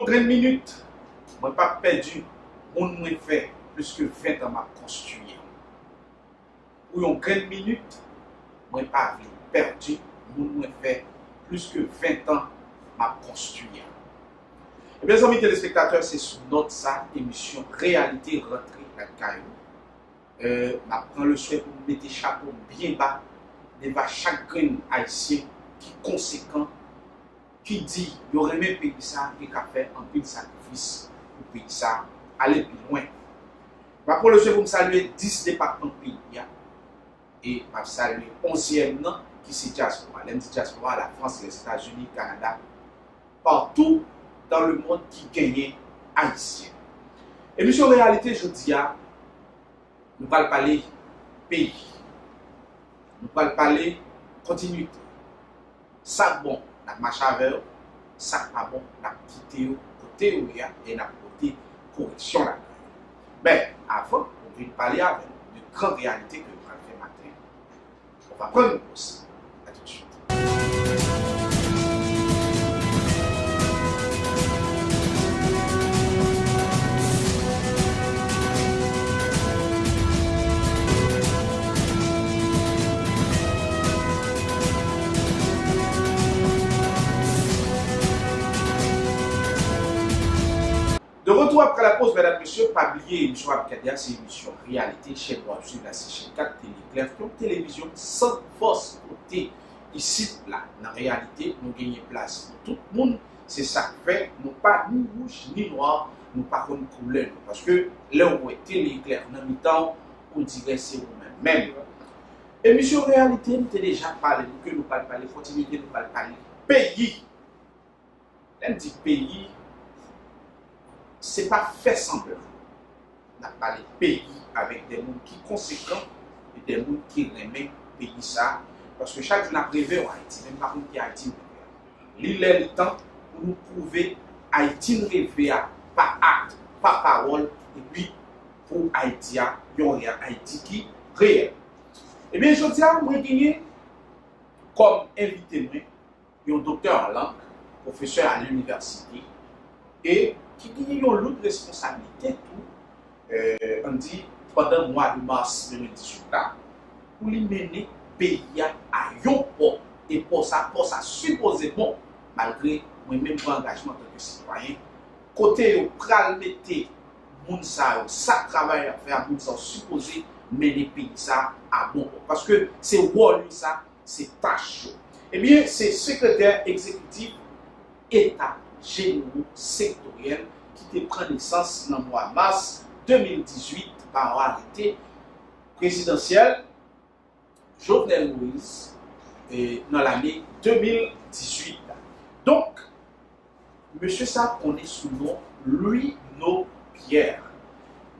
grande minute, je n'ai pas perdu, on m'a fait plus que 20 ans à construire. Pour une grande minute, je n'ai pas perdu, on m'a fait plus que 20 ans à construire. Et bien, mes amis téléspectateurs, c'est sur notre émission Réalité rentrée à Caillou. Je prends le souhait pour mettre le chapeau bien bas devant chaque grain haïtien qui est conséquent, qui dit qu'il y aurait même pays ça qui a fait un peu de sacrifice pour pays ça aller plus loin. Je prends le souhait pour me saluer 10 départements pays et je saluer 11e nom qui c'est diaspora. L'un dit diaspora, la France, les États-Unis, le Canada, partout dans le monde qui gagne haïtien. Et nous, en réalité, je dis, nous allons parler pays. Nous allons parler continuité. Ça bon, la marche avec eux, ça pas bon, la quitter côté où il y a et la côté correction là. Mais avant, on va parler avec de grandes réalités que nous allons faire matin. On va prendre une pause. À tout de suite. De retour après la pause, mesdames et messieurs, pas oublier émission Abkadia, c'est émission Réalité, chaîne web sur la chaîne 4 Télé Claire, télévision sans force côté. Ici, là, dans la réalité, nous gagnons place pour tout le monde. C'est ça que fait, nous pas ni rouge ni noir, nous pas comme couleur. Parce que là où est Télé Claire, dans le temps, on dirait c'est vous-même. Émission Réalité, nous avons déjà parlé, que nous parlons parler, continuité, nous parlons parler pays. L'un dit pays. Ce n'est pas fait semblant. On a parlé pays avec des gens qui sont conséquents et des gens qui remettent le pays ça. Parce que chaque jour, on a rêvé en Haïti, même par contre, qui Haïti. Il est le temps pour nous prouver Haïti rêvé par acte, par parole, et puis pour Haïti, il y a un Haïti qui est réel. Eh bien, je dis à moi, gagné comme invité, un docteur en langue, professeur à l'université, et qui a une autre responsabilité on dit pendant le mois de mars 2018 pour lui mener le pays à un port et pour ça supposément malgré moi-même mon engagement en tant que citoyen côté au pral mettre moun sa travail à faire moun sa supposé mener le pays ça à bon port parce que c'est rôle ça c'est tâche. Eh bien c'est secrétaire exécutif État généraux sectoriels qui prend naissance dans le mois de mars 2018 par arrêté présidentiel Jovenel Moïse dans l'année 2018. Donc, M. ça connaît sous le nom Louis-No Pierre.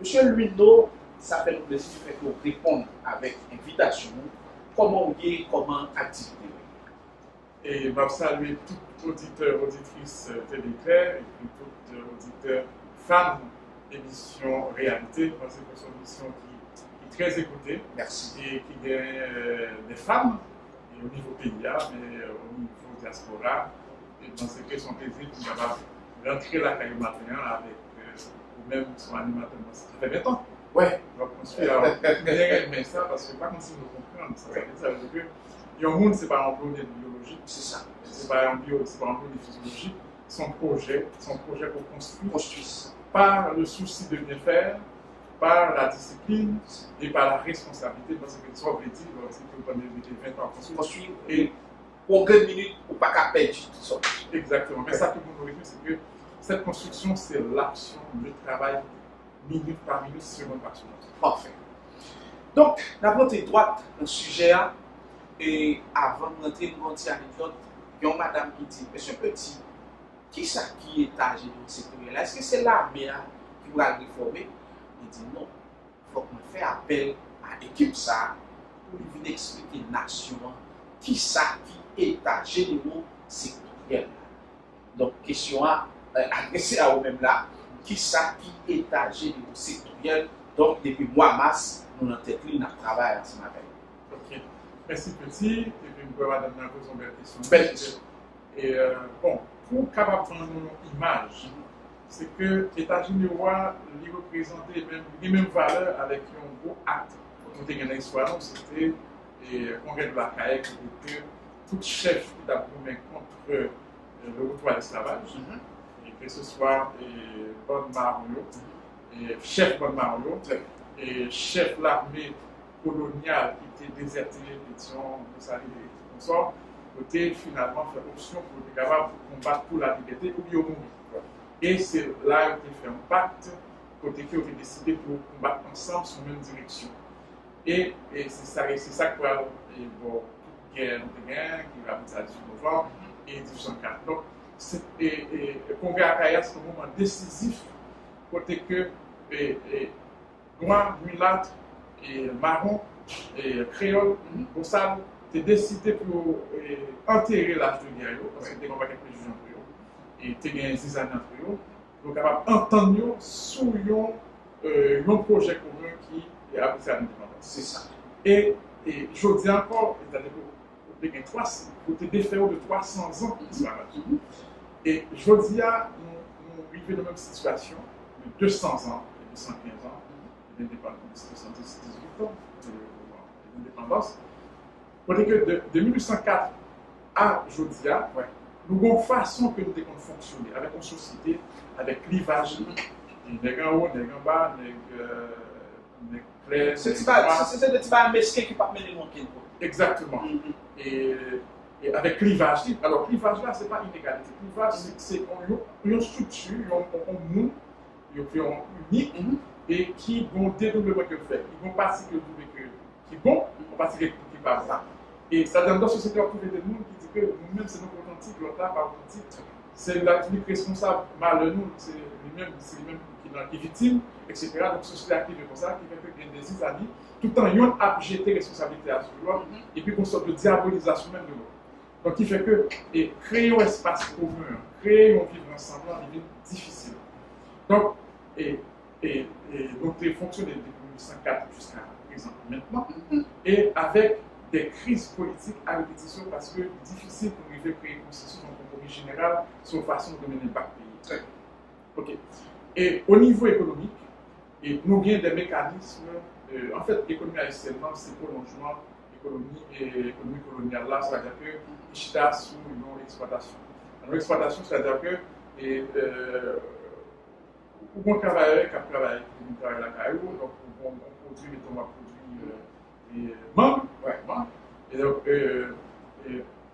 M. Louis-No, ça fait le plaisir de nous répondre avec invitation. Comment vous voyez, comment activité? Et je salue tout auditeur, auditrice Télé Claire et puis tout auditeur fan d'émission Réalité, parce que c'est une émission qui est très écoutée. Merci. Et qui a des femmes, et au niveau pays, mais au niveau diaspora. Et dans ce cas, son plaisir de rentrer la caille matin avec ou même son animateur. Ça fait 20 ans. Ouais. Donc, on suit alors, bien ça parce que pas comme si nous comprenons. Ça veut dire que il y a un monde, c'est pas un plan de biologie. C'est ça. C'est pas un bio, c'est pas un plan de physiologie. Son projet pour construire par le souci de bien faire, par la discipline et par la responsabilité, parce que ça veut dire, c'est que vous prenez 20 ans à construire. Et pour 20 minutes, ou pas qu'à perdre tout ça. Exactement. Mais ça que vous voulez dire, c'est que cette construction, c'est l'action, le travail, minute par minute, seconde par seconde. Parfait. Donc, d'abord, tu es droite dans le sujet, et avant de rentrer dans l'anecdote, il y a une madame qui dit, Monsieur Petit, qui ça qui est âgé dans ce secteur-là? Est-ce que c'est l'armée qui va le réformer? Il dit non. Il faut qu'on fasse appel à l'équipe ça pour lui expliquer la nation qui ça qui est âgé dans ce secteur-là. Donc, question adressée à vous-même là, qui ça qui est âgé dans ce secteur-là? Donc, depuis le mois de mars, nous avons tête nous travaillons ce matin. Ok. Merci Petit. Et puis, nous pouvons madame poser une belle question. Belle question. Et bon, pour capable prendre une image c'est que les États-Unis les représentaient les mêmes valeurs avec un gros acte. Quand on était dans l'histoire, c'était le congrès de la CAE qui était tout chef qui a mis contre le retour à l'esclavage, et que ce soit Bon Mario, chef Bon Mario, et chef de l'armée coloniale qui était déserté, disons, comme ça, côté finalement fait option pour être capable de combattre pour la liberté ou bien mourir. Et c'est là qu'on a fait un pacte, côté qui a décidé pour combattre ensemble sur la même direction. Et c'est ça que toute guerre qui va aboutir à 18 novembre et 1804. Donc, le congrès à Kaya, c'est un moment décisif, côté que noir, mulâtre, marron, créole, bossal, tu décidé pour enterrer l'âge de guerre, parce que tu n'as pas quelques juges entre eux, et tu as 10 années entre eux, donc capable d'entendre sur un projet commun qui est abouti à l'indépendance. C'est ça. Et je dis encore, il faut te défaire de 300 ans d'esclavage. Et je dis, nous vivons dans la même situation, de 200 ans, et 215 ans, l'indépendance, 78 ans, l'indépendance. On dit que de 1804 à aujourd'hui, nous avons une façon que nous devons fonctionner avec une société, avec clivage, les gens en haut, les gens en bas, les clairs. C'est le petit bas mesquin qui part mener mon exactement. Et avec clivage, alors clivage là, ce n'est pas inégalité. Clivage, c'est une structure, un monde, unique, et qui vont dédoublement que fait. Ils vont passer que qui vont passer qui pas ça. Et ça dans la société, on trouve des gens qui disent que nous-mêmes, c'est notre authentique, l'autre là, pas authentique. C'est l'unique responsable, malheur nous, c'est lui-même qui est victime, etc. Donc, société active comme ça, qui fait que des 10 années, tout le temps, ils ont jeté responsabilité à ce l'autre, et puis qu'on sorte de diabolisation même de l'autre. Donc, qui fait que créer un espace commun, créer un vivre ensemble, c'est difficile. Donc, donc, il fonctionne depuis 1904 jusqu'à présent maintenant, et avec des crises politiques à répétition parce que c'est difficile pour arriver à créer une constitution, un compromis général sur une façon de mener par le pays. Ok. Et au niveau économique, nous avons des mécanismes. En fait, l'économie haïtienne, c'est le prolongement de l'économie coloniale là, c'est-à-dire que l'Ichita sous une exploitation. Alors, l'exploitation, c'est-à-dire que on travaille qui a travaillé à la Caillou, donc on produit, mettons, produit mangue, et donc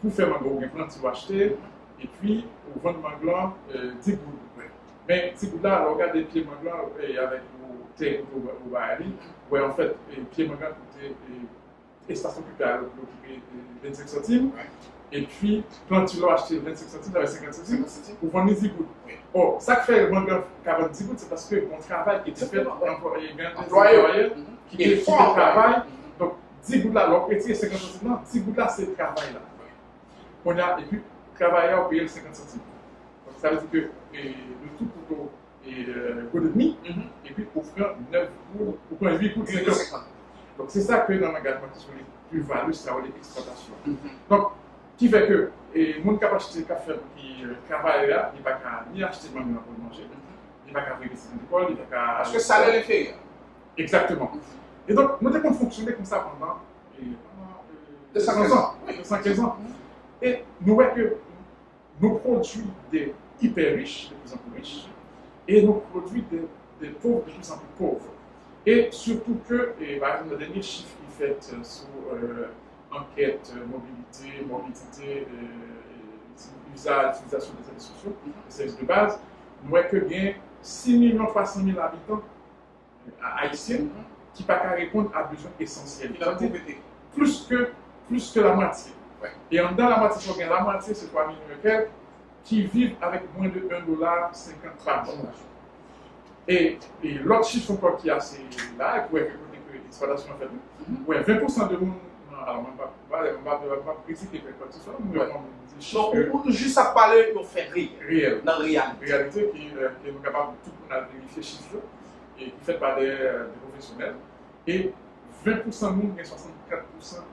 pour faire mangue, on a plein de acheter, et puis on vend mangue 10 gouttes. Mais 10 gouttes là, on regarde les pieds mangue avec le thé au Bahali, où en fait, les pieds mangue coûtaient et station publique l'occuper 25 centimes. Et puis, quand tu l'as acheté 25 centimes avec 50 centimes, pour vendre 10 gouttes. Oh, ça que fait mangue 40 gouttes, c'est parce que mon travail qui est fait, employé qui travaille. Donc, 10 gouttes là, l'on retire 50 centimes, non, 10 gouttes là, c'est le travail là. On a, et puis, travailleur paye 50 centimes. Donc, ça veut dire que le tout couteau est goût et demi, et puis offrir 9 gouttes, pour prendre 8 gouttes, 50. Donc, c'est ça que dans le magasin, qui sont les plus-values, c'est l'exploitation. Donc, qui fait que les gens qui acheté le café qui travaillent là, ils ne peuvent pas ni acheter de mangue pour manger, ils ne peuvent pas faire des écoles, ils ne peuvent pas. Parce que ça l'est fait. Exactement. Et donc, nous avons fonctionné comme ça pendant 215 ans. 215 ans. Et nous voyons que nous produisons des hyper riches, de plus en plus riches, et nous produisons des pauvres de plus en plus pauvres. Et surtout que, par exemple, le dernier chiffre qui est fait sur enquête, mobilité, usage, utilisation des services sociaux, des services de base, nous voyons que bien 6 300 000 habitants haïtiens qui ne peuvent pas répondre à besoins essentiels. Plus que la moitié. Et dans la moitié, la moitié, c'est 3 millions qui vivent avec moins de $1,53. Et l'autre chiffre encore qui est assez là, et pour l'exploitation en fait, 20% de monde, alors on ne va pas critiquer quoi que ce soit, mais on peut juste à parler au fait réel, dans la réalité. Réalité qui est capable de tout vérifier chiffres et qui est fait par des professionnels. Et 20% de monde, il y a 64% de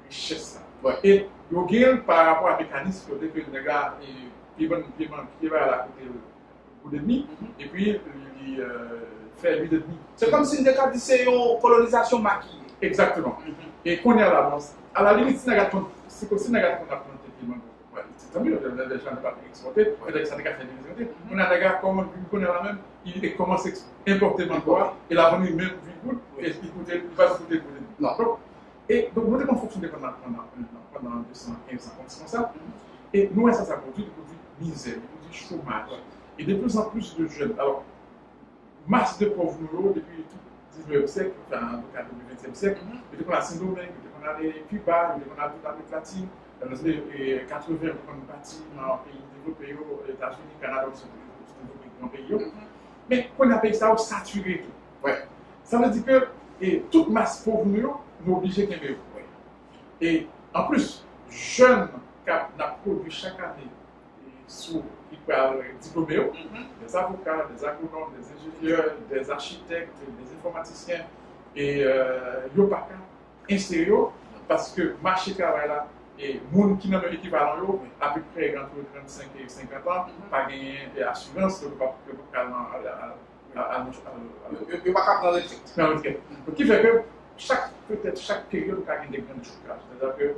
richesse. Et il y a par rapport à un mécanisme que les gars qui va à la côté pour l'ennemi, et puis il fait lui l'ennemi. C'est comme si on disait une colonisation maquillée. Exactement. Et qu'on est à l'avance. À la limite, c'est comme si on a planté c'est tant mieux, les gens n'ont pas exporté, peut-être que ça n'a pas fait des exporter. On a des gars comme on est là même, il commence à importer manpower, et la venue même du goût, et il va se coûter pour l'ennemi. Non. Et donc, nous avons fonctionné pendant 215 ans comme ça. Et nous, ça produit des produits misère, des produits chômage. Et de plus en plus de jeunes. Alors, masse de pauvres nous, depuis tout le 19e siècle, enfin, en tout cas, le 20e siècle, depuis qu'on a Saint-Domingue, depuis qu'on a les Cuba, depuis qu'on a toute l'Amérique latine, dans les années 80, on est parti dans les pays développés, les États-Unis, le Canada, aussi, dans les pays. Mais qu'on a payé ça, on saturé tout. Ouais. Ça veut dire que toute masse pauvre nous, nous obligés de gagner. Et en plus, jeunes qui ont produit chaque année sous diplômés, des avocats, des agronomes, des ingénieurs, des architectes, des informaticiens, et ils n'ont pas qu'à insérer parce que le marché travail là, et les gens qui n'ont pas l'équivalent, à peu près entre 35 et 50 ans, pas gagner d'assurance, pas Il n'y a pas qu'à prendre le truc. Ce qui fait que peut-être chaque période a des grands chocages. C'est-à-dire que,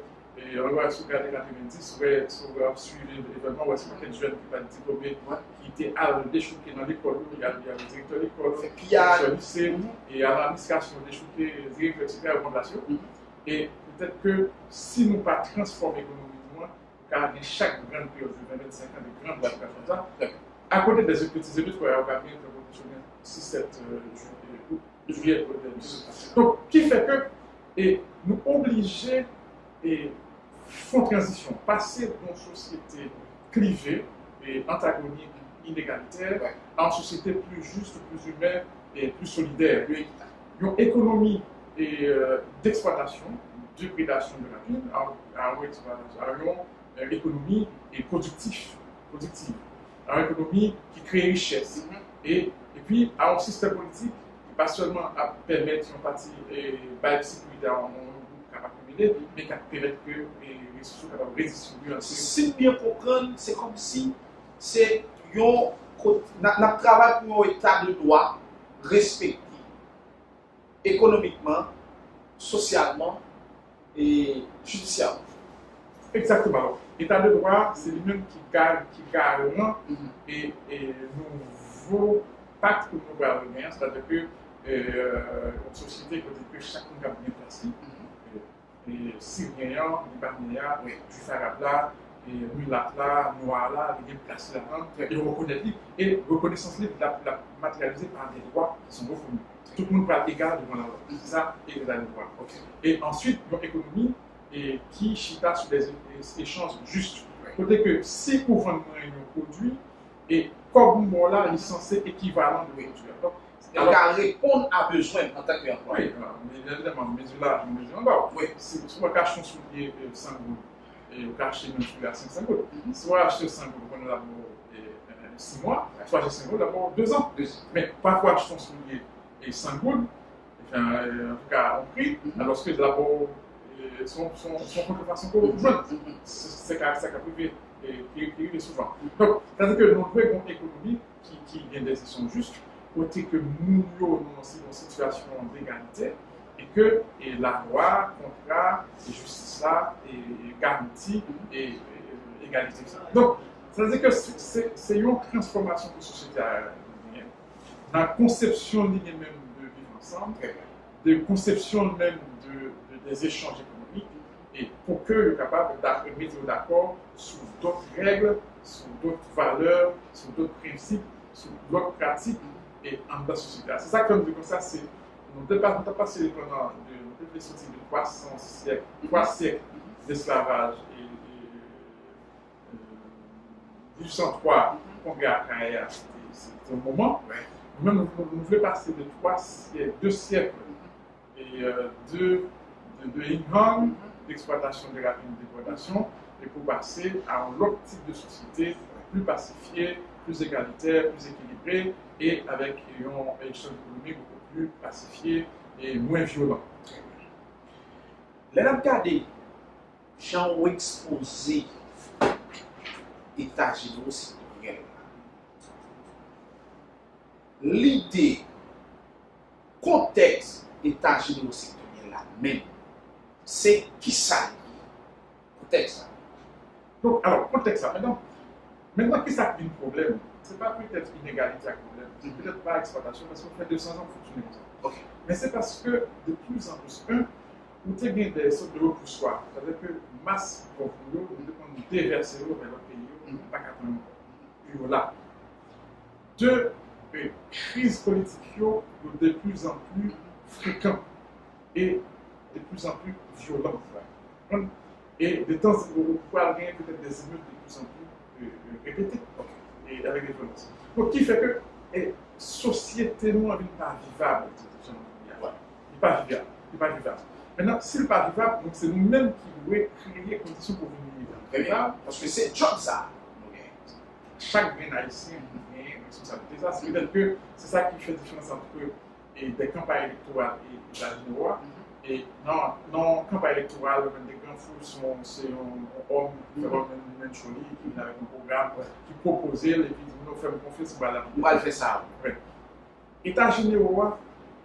on va se regarder 90, on va suivre l'événement, on va se regarder des jeunes qui sont diplômés, qui étaient déchouqués dans l'école, il y a le directeur de l'école, il y a le lycée, et à l'administration, déchouqués, directeur, etc., la fondation. Et peut-être que si nous ne pas transformer économiquement, car chaque grande période de 25 ans, de grandes boîtes comme ça, à côté des petits études, on va bien 6-7 juillet. Donc, qui fait que nous obligés et font transition, passer d'une société clivée et antagonique, inégalitaire, à une société plus juste, plus humaine et plus solidaire. Une économie d'exploitation, de prédation de la ville, à une économie productive, à une économie qui crée richesse. Et puis, à un système politique qui pas seulement à permettre une partie de sécurité à un groupe capable d'accumuler, mais qui permet que les ressources soient capables de redistribuer. Si bien comprendre, c'est comme si c'est un travail pour un état de droit respecté économiquement, socialement et judiciairement. Exactement. L'état de droit, c'est lui-même qui garde et nouveau pacte que nous avons gagné, c'est-à-dire que une société que chacun a bien placé, et Syriens, Libanais, Juifs arabes là, et Mulâtres là, Noirs là, ils sont placés là-dedans, et reconnaître et reconnaissance libre la matérialisée par des droits qui sont reconnus. Tout le monde peut être égal devant la loi. C'est ça, et les droits. Et ensuite, une économie qui chita sur des échanges justes. Côté que si vous vendez un produit, et comme moi là, il est censé équivalent de produit. Donc, on va répondre à besoin en tant qu'employé. Oui, mais évidemment, mesure-là, je mesure en bas. Oui, si on cache son soulier 100 gouttes, et on cache même soulier à 500 gouttes, soit acheter 100 gouttes pendant d'abord 6 mois, soit acheter 5 gouttes d'abord 2 ans. Mais parfois, acheter son soulier 100 gouttes, en tout cas, en prix, alors que d'abord, son contrefaçon pour jeune. C'est ça qui arrive souvent. Donc, c'est-à-dire que nous avons une économie qui vient des décisions justes, côté que nous sommes dans une situation d'égalité et que la loi, contrat, et justice là, et garantie et égalité. Donc, c'est-à-dire que c'est une transformation de la société dans la conception même de vivre ensemble, de conception même des échanges économiques, et pour qu'ils soient capables de mettre d'accord sur d'autres règles, sur d'autres valeurs, sur d'autres principes, sur d'autres pratiques et en la société. C'est ça que je dis comme ça, c'est nous avons passé pendant de 300 siècles, 3 siècles d'esclavage et 1803 congrès à Kaya, c'était un moment. Nous voulons passer de 2 siècles et de Ingham, d'exploitation de la dépredation, et pour passer à un autre type de société plus pacifiée, plus égalitaire, plus équilibrée et avec une échelle économique beaucoup plus pacifiée et moins violente. Les regardez, gens ont exposé l'état généraux citoyen. l'idée, contexte, état général sectoriel là même, c'est qui ça? Contexte. Donc, alors, contexte ça. Maintenant, qui ça qui est le problème? Ce n'est pas peut-être inégalité à problème, c'est peut-être pas exploitation, parce qu'on fait 200 ans de fonctionner comme ça. Okay. Mais c'est parce que de plus en plus, vous avez des sortes de repoussoirs. C'est-à-dire que masse pour vous, vous devez déverser vers votre pays, pas qu'à et voilà. Deux, crises politiques de plus en plus fréquentes et de plus en plus violentes. Et de temps en temps, vous pouvez gagner peut-être des émeutes de plus en plus répétées et avec des violences. Donc, qui fait que sociétalement, il n'est pas vivable. Il n'est pas vivable. Il n'est pas vivable. Maintenant, s'il n'est pas vivable, donc c'est nous-mêmes qui devons créer les conditions pour venir vivable. Parce que c'est job ça. Chaque grain haïtien a une responsabilité. Ça, c'est peut-être que c'est ça qui fait la différence entre des campagnes électorales et la générale. Et non, campagne électorale, les grands fous c'est un homme, une jolie, qui avait un programme, qui proposait, et puis nous faisons confiance pour la. On va le faire ça. Oui. État général,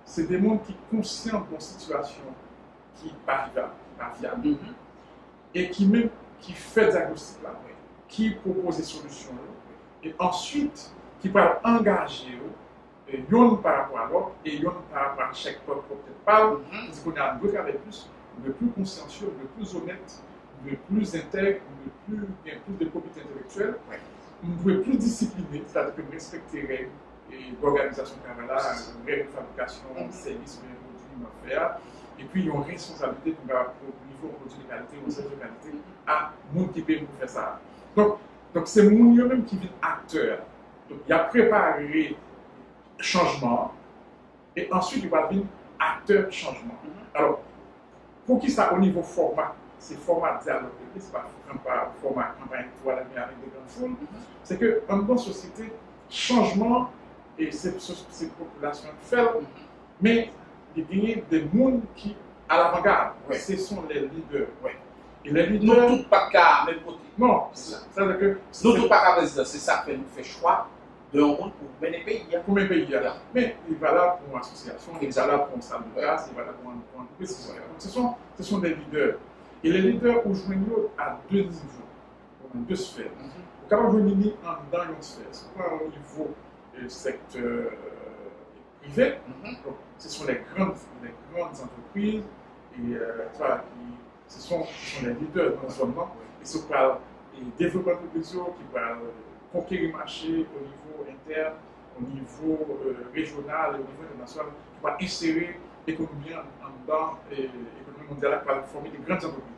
c'est des mondes qui sont conscients de la situation qui n'est pas viable, et qui fait diagnostic là, qui propose des solutions, et ensuite qui peuvent engager yon par rapport à l'autre et yon par rapport à chaque peuple peut-être pas, parce qu'on a deux travail de plus consciencieux, de plus honnête, de plus intègre, de plus de probité intellectuelle, on doit plus discipliné, c'est-à-dire que respecter les règles et l'organisation carrément, règles de fabrication, services, produits, affaires, et puis ils ont une responsabilité pour au niveau produit de qualité, au service de qualité, à monde qui peut nous faire ça. Donc c'est mon même qui vient acteur. Donc il a préparé changement et ensuite il va venir acteur changement. Alors, pour qui ça au niveau format, c'est format dialogue, c'est pas format campagne électorale avec des grandes foules, c'est que dans une société, changement et ces populations font, mais il y a des mondes qui à l'avant-garde, ce sont les leaders. Et les leaders. Nous tout pas qu'à même côté. Non, c'est-à-dire que. Nous tout pas qu'à président, c'est ça que nous fait choix d'un monde pour mener le pays. Pour mener le pays. Mais il va là pour une association, il va là pour un salle de classe, il va là pour une entreprise. Donc ce sont des leaders. Et les leaders aujourd'hui à deux niveaux, dans deux sphères. Quand on joue dans une sphère, c'est pas au niveau secteur privé, donc, ce sont les grandes entreprises et ce sont les leaders dans l'environnement et ce qu'on développer l'entreprise qui va conquérir le marché au niveau interne, au niveau régional et au niveau international, qui va insérer l'économie en dedans et l'économie mondiale qui va former des grandes entreprises.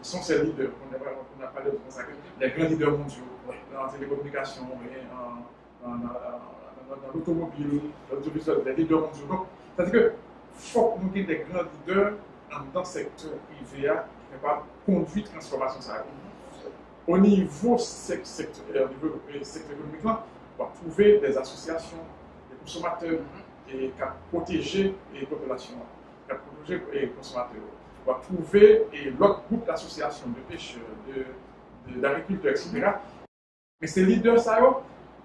Ce sont ces leaders, on a parlé de ça, les grands leaders mondiaux dans la télécommunication, dans l'automobile, dans l'automobile, les leaders mondiaux. Donc, c'est-à-dire que faut que nous ayons des grands leaders dans le secteur privé qui n'est pas conduit de transformation. Au niveau secteur économique, on va trouver des associations, des consommateurs et qui protéger les populations, qui protéger les consommateurs. On va trouver l'autre groupe d'associations de pêcheurs, d'agriculteurs, etc. Mais c'est leader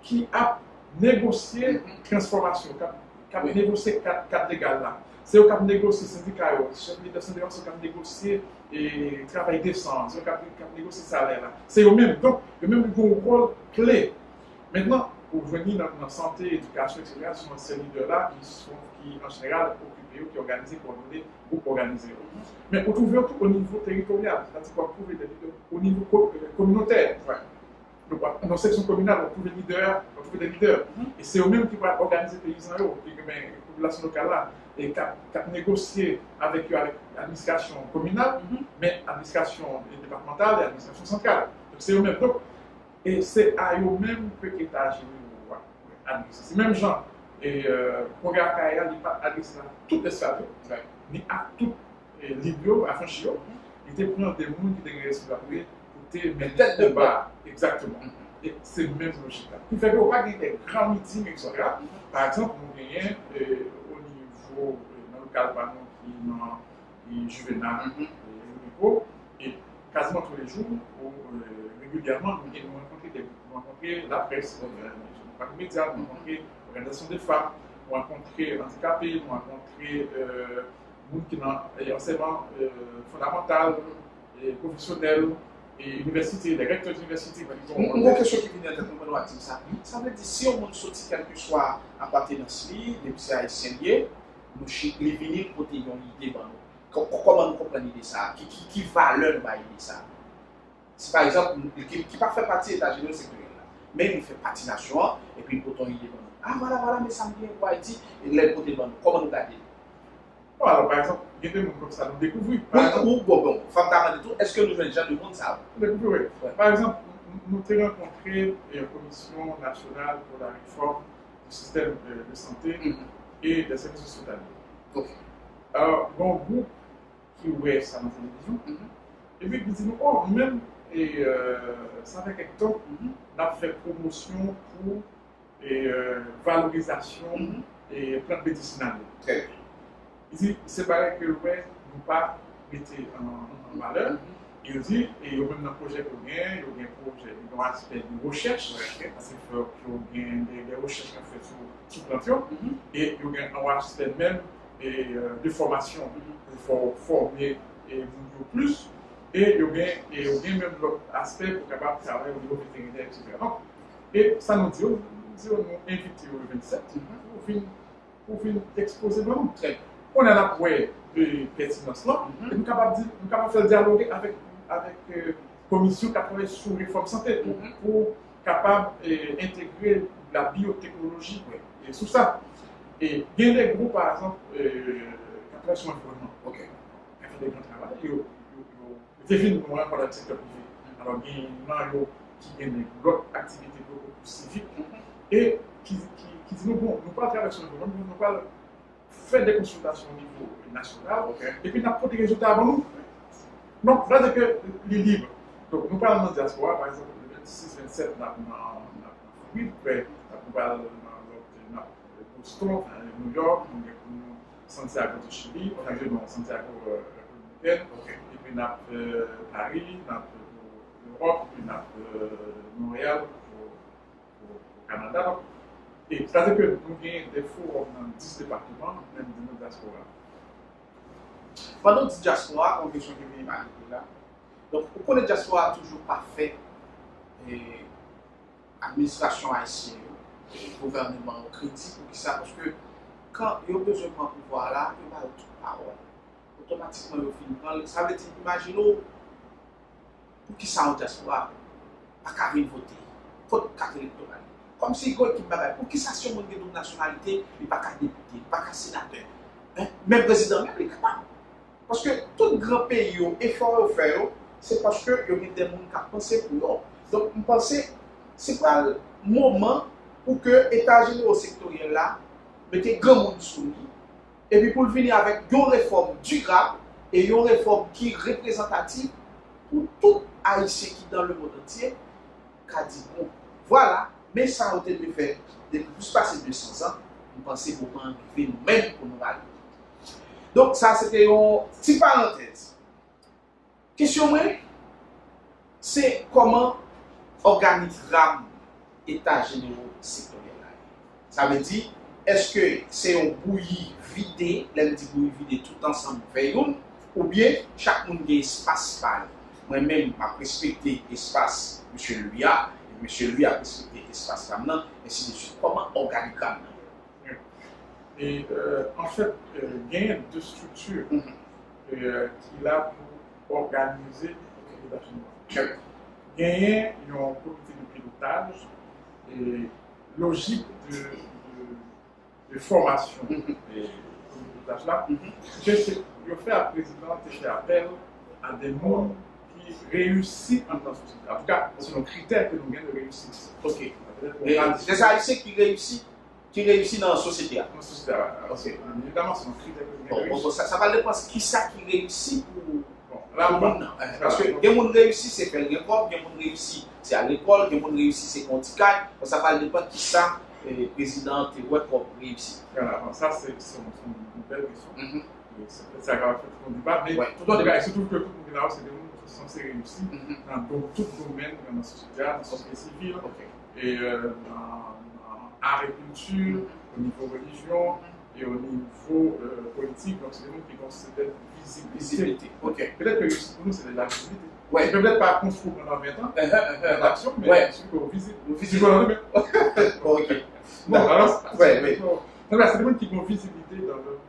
qui a négocié transformation, qui a négocié cadre légal là. C'est eux qui ont négocié syndicats, les leaders syndicaux qui ont négocié et travail décent, c'est eux qui ont négocié salaire là. C'est eux-mêmes. Donc, eux-mêmes ont un rôle clé. Maintenant, pour venir dans la santé, éducation, etc., ce sont ces leaders-là qui en général occupés, qui organisent, coordonnés ou organisés. Mais on trouve tout au niveau territorial, c'est-à-dire qu'on trouve des leaders au niveau communautaire. Donc, dans la section communale, on trouve des leaders. Et c'est eux-mêmes qui vont organiser les paysans, les populations locales là, et qui ont négocié avec l'administration communale, mais l'administration départementale et l'administration centrale. Donc, c'est eux-mêmes. Donc, et c'est à eux-mêmes que l'État général administre. C'est même genre, et le programme CAEA n'est pas adressé à toutes les sphères, ni à toutes les leaders, à franchir. Il te prend des gens qui te restent là pour te mettre de bas. Exactement. Et c'est le même logique. Il fait qu'on va des grands meetings, etc. Par exemple, nous gagnons au niveau, dans le cadre qui est juvénal, et quasiment tous les jours, régulièrement, nous rencontrons la presse, les médias, nous rencontrons l'organisation des femmes, nous rencontré handicapés, nous rencontré gens qui ont enseignement fondamental, et professionnel, et université, les recteurs d'université. Une question qui vient d'être nous dire ça. Ça veut dire si on sortit quelque soit à appartenance depuis c'est haïtien lié, nous les venir pour te une idée comment nous comprenons l'idée ça, qui valeur va aider ça. Si par exemple qui pas fait partie de l'État-Unis sécuritaire là, mais il fait partie nation et puis pour ton idée ah voilà mais ça me vient pour Haïti et les côté bon comment nous garder. Bon, alors par exemple, il y a des gens comme ça nous découvrir. Bon, fondamentalement tout, est-ce que nous jeunes gens du monde savent? Découvrir. Par exemple, nous avons rencontré la Commission nationale pour la réforme du système de santé et des services hospitaliers. Okay. Alors, bon groupe qui voit ça dans la télévision, et puis ils disent nous-mêmes, et ça fait quelque temps, on a fait promotion pour valorisation et plantes médicinales. Très bien. Il dit c'est pareil que ouais, nous pas mettre en valeur. Il dit, et il y a même un projet qu'on gagne, il y a un projet, il y a un aspect de recherche, parce qu'il y a des recherches qu'on fait sur plantation, et il y a un aspect même de formation pour former plus, et il y a même l'autre aspect pour capable de travailler au niveau vétérinaire, etc. Et ça nous dit, on nous invite au 27 pour venir exposer vraiment. On a la poêle de pertinence là, et nous sommes capables de faire dialoguer avec la commission qui a travaillé sur la réforme santé pour capable d'intégrer la biotechnologie et tout ça. Et il y a des groupes, par exemple, qui travaillent sur l'environnement, qui font des grands travaux, ils définissent pour le secteur privé. Alors, il y en a qui ont d'autres activités beaucoup plus civiques et qui disent nous, bon, nous ne pas travailler sur l'environnement, nous ne pas faire des consultations au niveau national, et puis nous avons des résultats avant nous. Donc, là, c'est que les livres. Donc, nous parlons de diaspora, par exemple, le 26-27, nous avons nous parlons de Boston, New York, Santiago de Chili, on a vu dans Santiago républicaine, et puis nous avons Paris, nous avons l'Europe, puis nous avons Montréal au Canada. Et c'est-à-dire que nous avons des forums dans 10 départements, même de nos diaspora. Pendant que diaspora, une question qui vient là. Donc, pourquoi le diaspora n'a toujours pas fait l'administration haïtienne, le gouvernement critique pour ça? Parce que quand il y a besoin de pouvoir là, il y a toute parole. Automatiquement, il finit. Ça veut dire, imaginons, pour qui ça en diaspora, pas qu'à venir voter, pour carte électorale. Comme si il y a une bagaille, pour qui ça sur une nationalité, il n'y a pas qu'à député, pas qu'à sénateur. Même président, même il est capable. Parce que tout grand pays, effort au faire, c'est parce que y a des gens qui pensent pour eux. Donc, je pense que ce n'est pas le moment pour que l'État général sectoriel là mette grand monde sous lui. Et puis pour venir avec une réforme durable et une réforme qui est représentative pour tout Haïtien qui dans le monde entier, qui a dit bon, voilà, mais ça a été fait depuis plus passé de 200 ans, nous pensons pour arriver nous-mêmes pour nous aller. Donc ça c'était une petite parenthèse. Question c'est comment organisera l'État général sectoriel. Ça veut dire, est-ce que c'est un bouilli vidé, l'un-dit bouilli vidé tout ensemble veillons, ou bien chaque monde a espace par moi-même a respecté l'espace M. Louia, et M. Louia a respecté l'espace maintenant, et ainsi de suite. Comment organigramme? Et en fait, il y a deux structures qu'il a pour organiser l'État général. Il y a un comité de pilotage et logique de formation des comités de pilotage là. Je fais à la présidente et fait appel à des gens qui réussissent en tant que société. En tout cas, c'est un critère que nous gagnons de réussite. Ok. Des Haïtiens qui réussissent dans la société. Dans la société, okay. Évidemment, c'est un critère que nous gagnons. Bon, ça va dépendre de qui ça qui réussit pour. Là, parce que des gens réussissent, c'est faire le réforme, des gens réussissent, c'est à l'école, des gens réussissent, c'est quantifié. Ça va dépendre de qui ça, le président, pour réussir. Voilà, ça c'est une belle question. C'est peut-être ça qui va faire tout le débat, mais ouais, tout le débat, surtout que tout le monde c'est des gens qui sont censés réussir dans tout domaine, dans la société, dans la société civile, et dans art et culture, au niveau religion et au niveau politique. Donc, c'est des gens qui ont cette visibilité. Ok. Peut-être que pour nous, c'est de la visibilité. Ouais. Peut-être pas construire pendant 20 ans, l'action, mais ouais. c'est qu'on visite. Visible. Ok. Bon, alors, ouais. Donc là, c'est des gens qui ont visibilité dans leur domaine.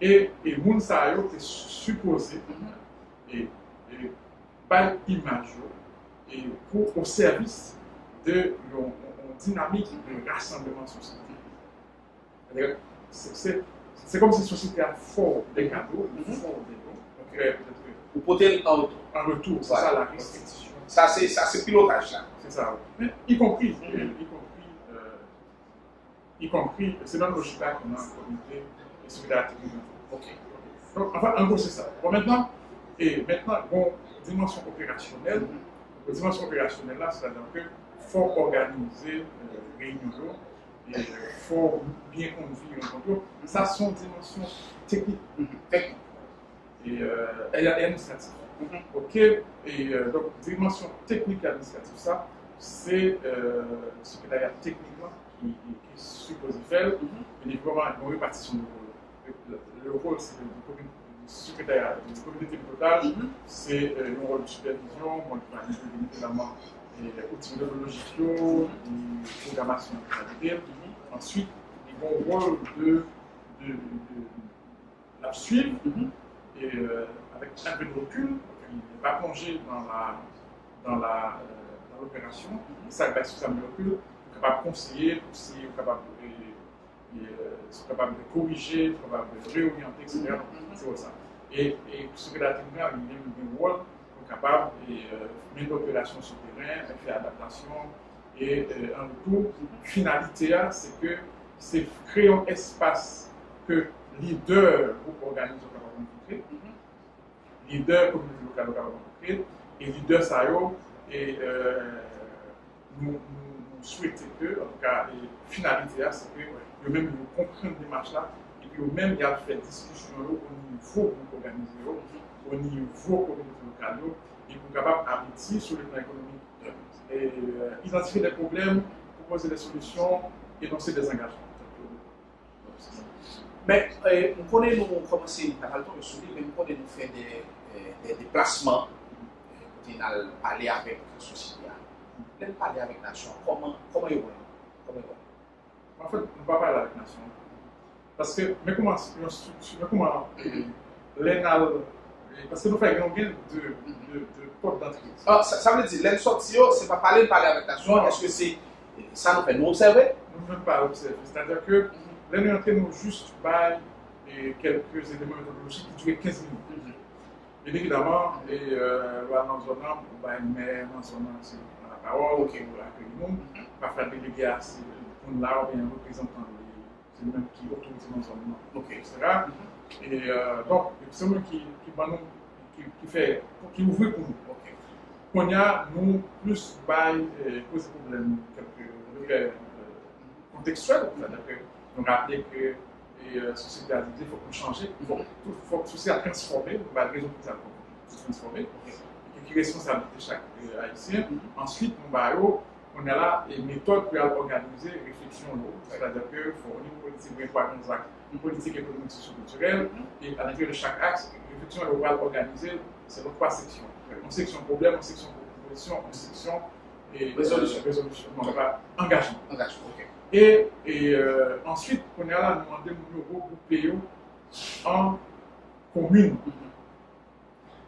Et moun sa yo est supposé et par image et pour au service de une dynamique de rassemblement social. C'est comme si la société a fort des cadeaux, fort des dons. Donc, peut-être Vous portez en retour. un retour, c'est ça la restitution. Ça, c'est pilotage là. C'est ça, oui. Mais y compris, c'est dans le logique qu'on a un comité de solidarité. Ok. Donc, enfin, en gros, c'est ça. Bon, maintenant, bon, dimension opérationnelle. La dimension opérationnelle là, c'est-à-dire que faut organiser réunions et faut bien conduire un contrôle. Ça, sont dimensions techniques. Et administrative. Ok, et donc dimension technique et administrative, ça, c'est le secrétariat technique là, qui est supposé faire. Et les gouvernements vont répartir son rôle. Le rôle, c'est du secrétariat, du comité de pilotage, c'est le rôle de supervision, évidemment, outils méthodologiques, programmation de ensuite, ils vont rôle de la suivre. Et avec un peu de recul, il n'est pas plongé dans l'opération, ça va être suffisamment de recul, capable de conseiller, capable de corriger, capable de réorienter, etc. C'est pour ça. Et ce que la technique, il y a un rôle capable de mener l'opération sur le terrain, de faire l'adaptation. Et en retour, finalité, c'est que c'est créer un espace que leader ou organisation rencontrer, leader communauté locale rencontrer, et leader SAIO, et nous souhaitons que, en tout cas, finalité, c'est que eux-mêmes nous comprennent des démarches là, et puis eux-mêmes ils ont fait discussion au niveau groupe organisé, au niveau communauté locale, et pour capable d'aboutir sur le plan économique, et identifier des problèmes, proposer des solutions, et lancer des engagements. Mais on connaît nous commencer à le temps de souligner, mais on connaît nous faire des déplacements, on a parlé avec la société, on a parlé avec la nation. Comment ils vont? En fait, on ne peut pas parler avec la nation. Parce que, mais comment parce que nous faisons bien de porte d'entrée. Ah, ça veut dire, l'un sorti, c'est pas parler avec la nation, est-ce que c'est ça nous fait nous observer? Nous ne pouvons pas observer. C'est-à-dire que l'année entrée, nous juste par quelques éléments méthodologiques qui duraient 15 minutes. Bien évidemment, dans le zone, on va une mère, dans le zone, c'est la parole, on va accueillir le monde, on va faire déléguer à ce qu'on a, ou bien un représentant, c'est le même qui autorise dans le zone, etc. Et donc, c'est lui qui ouvre pour nous. On y a, nous, plus poser problème quelques contextuels, c'est-à-dire que nous rappeler que la société a dit qu'il faut changer, il faut que la société a transformé, on va raison pour ça, transformer, et qui est responsabilité de chaque haïtien. Ensuite, on a là une méthode pour organiser une réflexion, c'est-à-dire qu'il faut une politique, une politique économique socio-culturelle, et à l'intérieur de chaque axe, une réflexion on va organiser selon 3 sections. Une section problème, une section proposition, une section résolution. Donc, engagement. Et ensuite, on est là demander de regrouper en commune.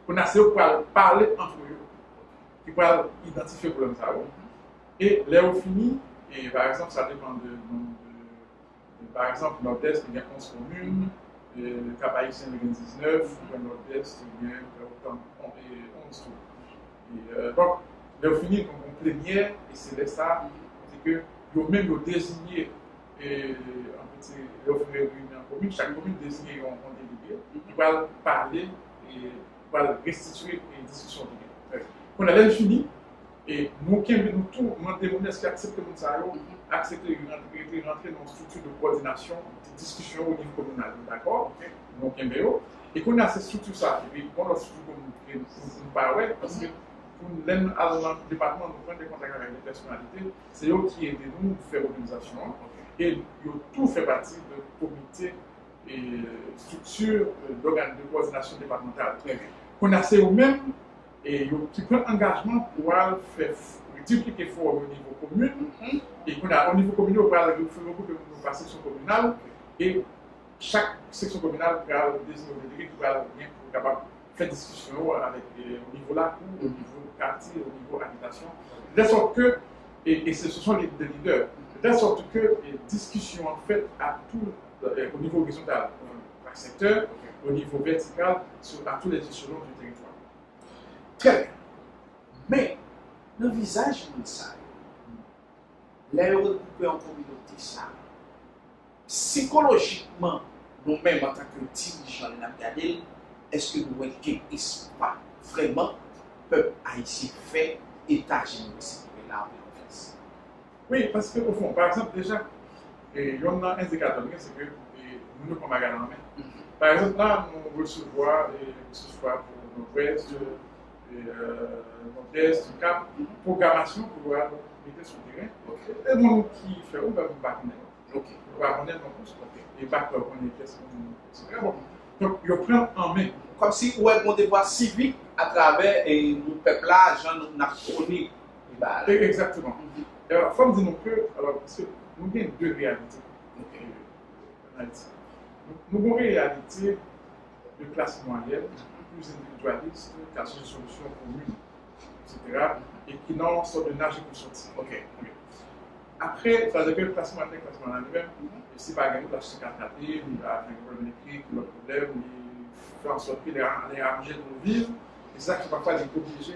On a essayé de parler entre eux, qui peuvent identifier le problème. Et là, on finit, et par exemple, ça dépend par exemple, Nord-Est, il y a 11 communes, le Cap-Haïtien, il y a 19, le Nord-Est, il y a 11 communes. Donc, là, on finit, donc on plénière, et c'est là ça, c'est que même désigner en commune, chaque commune désigne un délégué qui va parler et va restituer une discussion. On a l'air fini et nous tous demandons est-ce qu'accepter accepter de rentrer dans une structure de coordination, de discussion au niveau communal. D'accord? Et qu'on a cette structure ça, et puis on a une structure communale parce que pour l'aide à le département, nous prenons des contacts avec les personnalités, c'est eux qui aident nous à faire l'organisation. Et ils ont tout fait partie de comité et structure d'organes de coordination départementale. Qu'on a c'est eux-mêmes et qui prennent engagement pour faire multiplier fort au niveau commune et qu'on a au niveau communal, on va faire beaucoup de par section communale et chaque section communale va désigner des délégués qui va bien pour capable faire discussion avec au niveau là, au niveau quartier, au niveau habitation, de sorte que et ce sont les leaders, de sorte que les discussions en fait à tout au niveau horizontal, par secteur, au niveau vertical, à tous les échelons du territoire. Très bien. Mais le visage de ça, les regroupés en communauté, ça, psychologiquement, nous-mêmes en tant que dirigeants de Namgadel, est-ce que nous avons pas vraiment peuple haïtien fait état génocide là en place? Oui, parce que au fond, par exemple, déjà, il y a un indicateur, c'est que nous ne pouvons pas garder en main. Par exemple, là, nous recevons, que ce soit pour nos ouest, nos est, du cap, programmation pour pouvoir mettre sur le terrain. Et nous qui fait, on va vous partenaire. On va partenaire dans le sport. Et pas qu'on est pièce. C'est très bon. Donc, il prend en main. Comme si on a un devoir civique à travers nos peuples là, gens chroniques. Exactement. Alors, il faut me dire que, alors, parce que nous avons deux réalités. Nous avons une réalité de classe moyenne, plus individualiste, qui a des solutions communes, etc., et qui n'ont une sorte de nage pour sortir. Après, ça veut dire que le classe moyenne lui-même, et si par exemple, la société il va avoir un problème électrique, il a un problème, il fait en sorte qu'il est arrangé pour vivre, et c'est ça qui parfois est obligé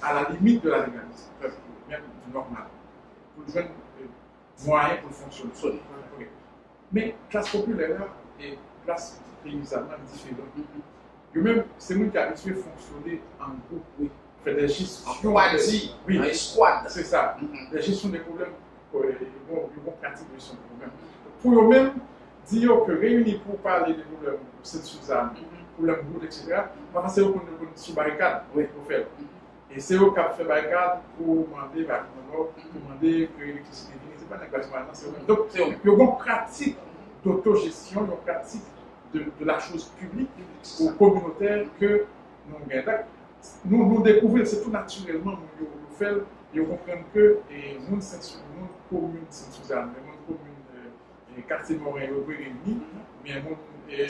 à la limite de la légalité, même du normal, pour le jeune moyen pour fonctionner. Mais classe populaire et classe paysanne différentes. Même, c'est nous qui avons habitué à fonctionner en groupe, faire des gestions. Oui, en escouade. C'est ça. La gestion des problèmes, ils vont pratiquer la gestion des problèmes. Pour eux-mêmes, dire que réunir pour parler des problèmes de cette Suzanne, problèmes de etc., c'est eux qui sont sous barricade pour faire. Et c'est eux qui ont fait barricade pour demander que l'électricité vienne. Ce n'est pas un classement, c'est eux-mêmes. Donc, il y a une pratique d'autogestion, une pratique de la chose publique ou communautaire que nous gagnons. Nous découvrons, c'est tout naturellement, nous faisons, et nous comprenons que les communes Sainte-Suzanne, les communes quartier Morin réunis, mais les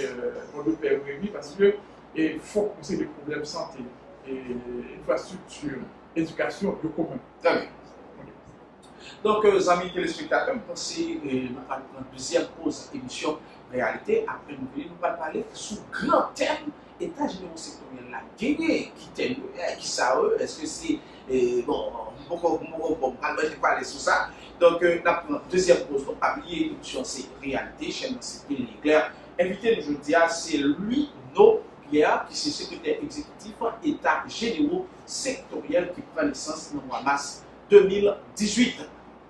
communes réunis parce que il faut que c'est des problèmes de santé, et infrastructure, éducation, le commun. Donc, amis téléspectateurs, c'est notre deuxième pause émission réalité. Après, nous allons parler sous grand thème état général sectoriel la gagné qui ça est-ce que c'est bon je vais parler sur ça. Donc, la deuxième pause, donc oublier l'émission c'est réalité, chaîne c'est clair. Invité aujourd'hui, c'est lui, Pierre, qui est secrétaire exécutif état généraux sectoriel qui prend naissance dans le mois de mars 2018.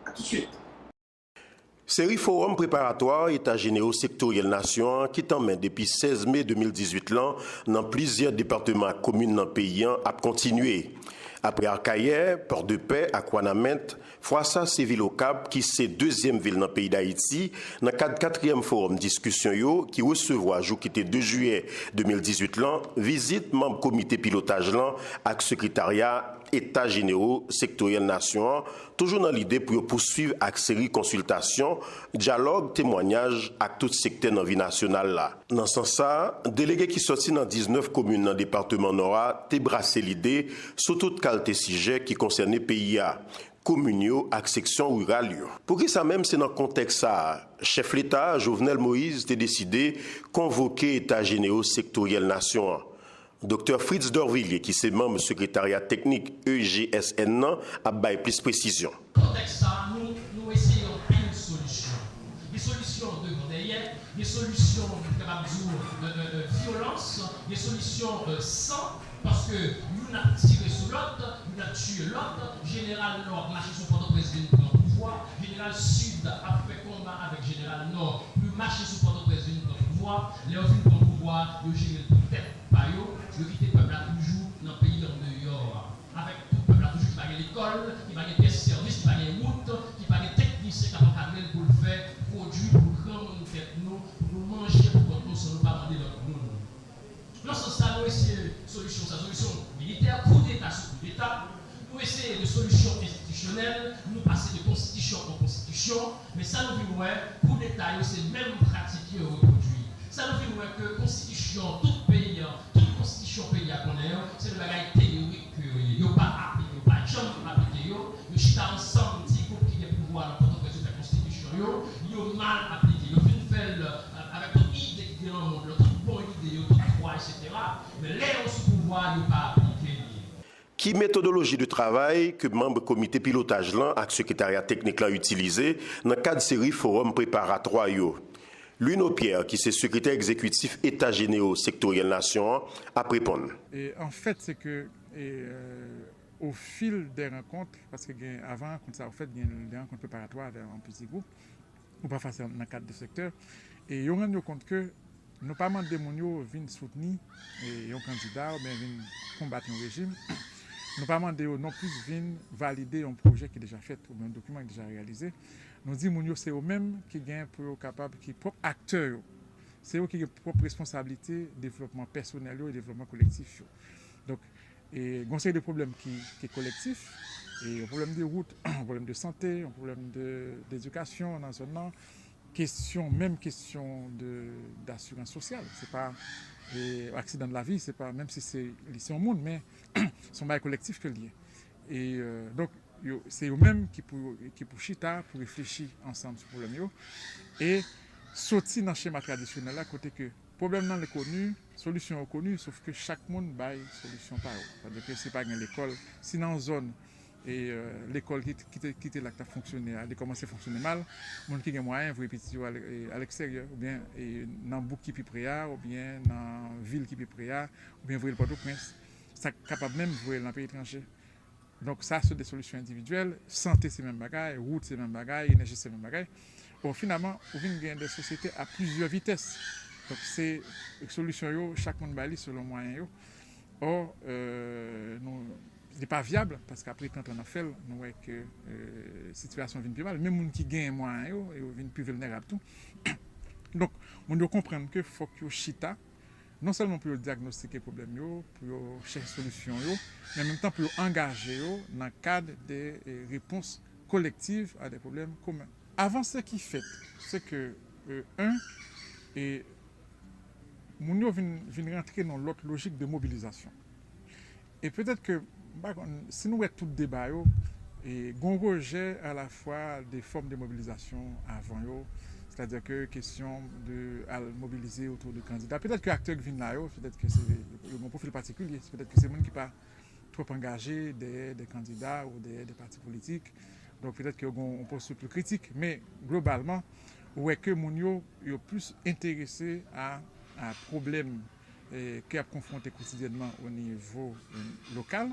A tout de suite. Série forum préparatoire état généraux sectoriel nation qui t'emmène depuis 16 mai 2018 là dans plusieurs départements communes dans le pays a continué. Après Arcaïer, Port-de-Paix, Aquanament, Froissa, Séville au Cap, qui c'est deuxième ville dans le pays d'Haïti, dans le cadre quatrième forum discussion qui recevra jour qui était 2 juillet 2018 là, visite membre comité pilotage là, avec secrétariat État généraux sectoriel nation, toujours dans l'idée pour poursuivre avec série consultation, dialogue, témoignage avec tout secteur dans la vie nationale là. Dans ce sens, délégué qui sorti dans 19 communes dans le département Nord, t'es brassé l'idée sur toute qualité sujet qui concerne pays communaux avec section rurale. Pour qui ça même c'est dans le contexte ça, chef l'État Jovenel Moïse t'a décidé convoquer État généraux sectoriel nation. Dr Fritz Dorvilliers, qui est membre du secrétariat technique EGSN, a baillé plus de précision. Dans le contexte, nous essayons une solution. Des solutions de derrière, des solutions de violence, des solutions sans, parce que nous avons tiré sur l'autre, nous avons tué l'autre. Général Nord marché sur Port-au-Prince dans le pouvoir. Général Sud a fait combat avec Général Nord, nous marché sur Port-au-Prince dans le pouvoir. Les autres dans le pouvoir, ils gèrent tout tête. Le qui peuple a toujours dans le pays de New York, avec tout l'école, qui va des pièces de service, qui va des routes, qui va des techniciens qui vont pour le faire, produit pour prendre nous tête nous, pour nous manger pour que nous ne pas demander notre monde. Lorsque ça, nous essayons solution, sa solution militaire, coup d'État sur coup d'État, nous essayons de solutions institutionnelles, nous passer de constitution en constitution, mais ça nous dit coup d'État, c'est même pratique qui est reproduit. Ça nous dit que constitution, toute constitution pays à connaître, c'est le bagage théorique que il n'y a pas appliqué, il n'y a pas jamais appliqué, il y a ensemble petit groupe qui a pouvoir dans le de la constitution, il y a mal appliqué, il y a fait avec toute idée qui est dans le monde, toute bonne idée, toute foi, etc. Mais là, sous pouvoir, il n'y a pas appliqué. Qui méthodologie de travail que membre comité pilotage là avec secrétariat technique là utilisé dans le cadre de série forum préparatoire yo. Luno Pierre, qui est secrétaire exécutif État généraux sectoriel nation, a répondu. Et en fait, c'est que au fil des rencontres, parce que avant, quand ça, en fait, il y a des rencontres préparatoires en petits groupes, ou pas forcément dans le cadre du secteur, et on rend compte que nous pas demandé mon viennent soutenir un candidat ou bien viennent combattre un régime. Nous pas demandé non plus viennent valider un projet qui est déjà fait ou un document qui est déjà réalisé. Nous disons que c'est eux-mêmes qui gagnent pour capable, qui propres acteurs. C'est eux qui ont propre responsabilité développement personnel et développement collectif. Donc, il y a des problèmes qui sont collectifs, et un problème de route, un problème de santé, un problème d'éducation dans ce nom, même question d'assurance sociale. C'est pas accident de la vie, c'est pas même si c'est un monde, mais c'est un bail collectif que lié. Et donc c'est eux-mêmes qui pour chita pour réfléchir ensemble sur le problème et sortir dans le schéma traditionnel là côté que problème non est connu, solution est connue, sauf que chaque monde bail solution par eux. C'est-à-dire que c'est pas dans l'école, si dans une zone et l'école qui était là qui a fonctionné, elle a commencé à fonctionner mal, les gens qui ont moyen vont répéter à l'extérieur, ou bien dans le bouc qui est plus près, ou bien dans la ville qui est plus près, ou bien voir le Port-au-Prince. C'est capable même de voir dans le pays étranger. Donc ça, c'est des solutions individuelles. Santé, c'est même bagaille, route, c'est même bagaille, énergie, c'est même bagaille. Bon, finalement, on vient gagner des sociétés à plusieurs vitesses. Donc c'est une solution, chaque monde baille selon moyen. Or, ce n'est pas viable parce qu'après, quand on a fait, nous voyons que la situation vient plus mal. Même les gens qui gagnent moins, ils viennent plus vulnérables. Donc, on doit comprendre qu'il faut que chita, non seulement pour diagnostiquer les problèmes, pour chercher des solutions, mais en même temps pour engager dans le cadre des réponses collectives à des problèmes communs. Avant ce qui fait, c'est que, et nous vient rentrer dans l'autre logique de mobilisation. Et peut-être que si nous avons tout le débat, et on rejet à la fois des formes de mobilisation avant, c'est-à-dire que question de mobiliser autour de candidats. Peut-être que les acteurs qui viennent là, peut-être que c'est mon profil particulier, peut-être que c'est les gens qui ne sont pas trop engagés, des candidats ou des partis politiques. Donc peut-être qu'on pose plus critique, mais globalement, ouais que les gens sont plus intéressés à problèmes qui sont confrontés quotidiennement au niveau local.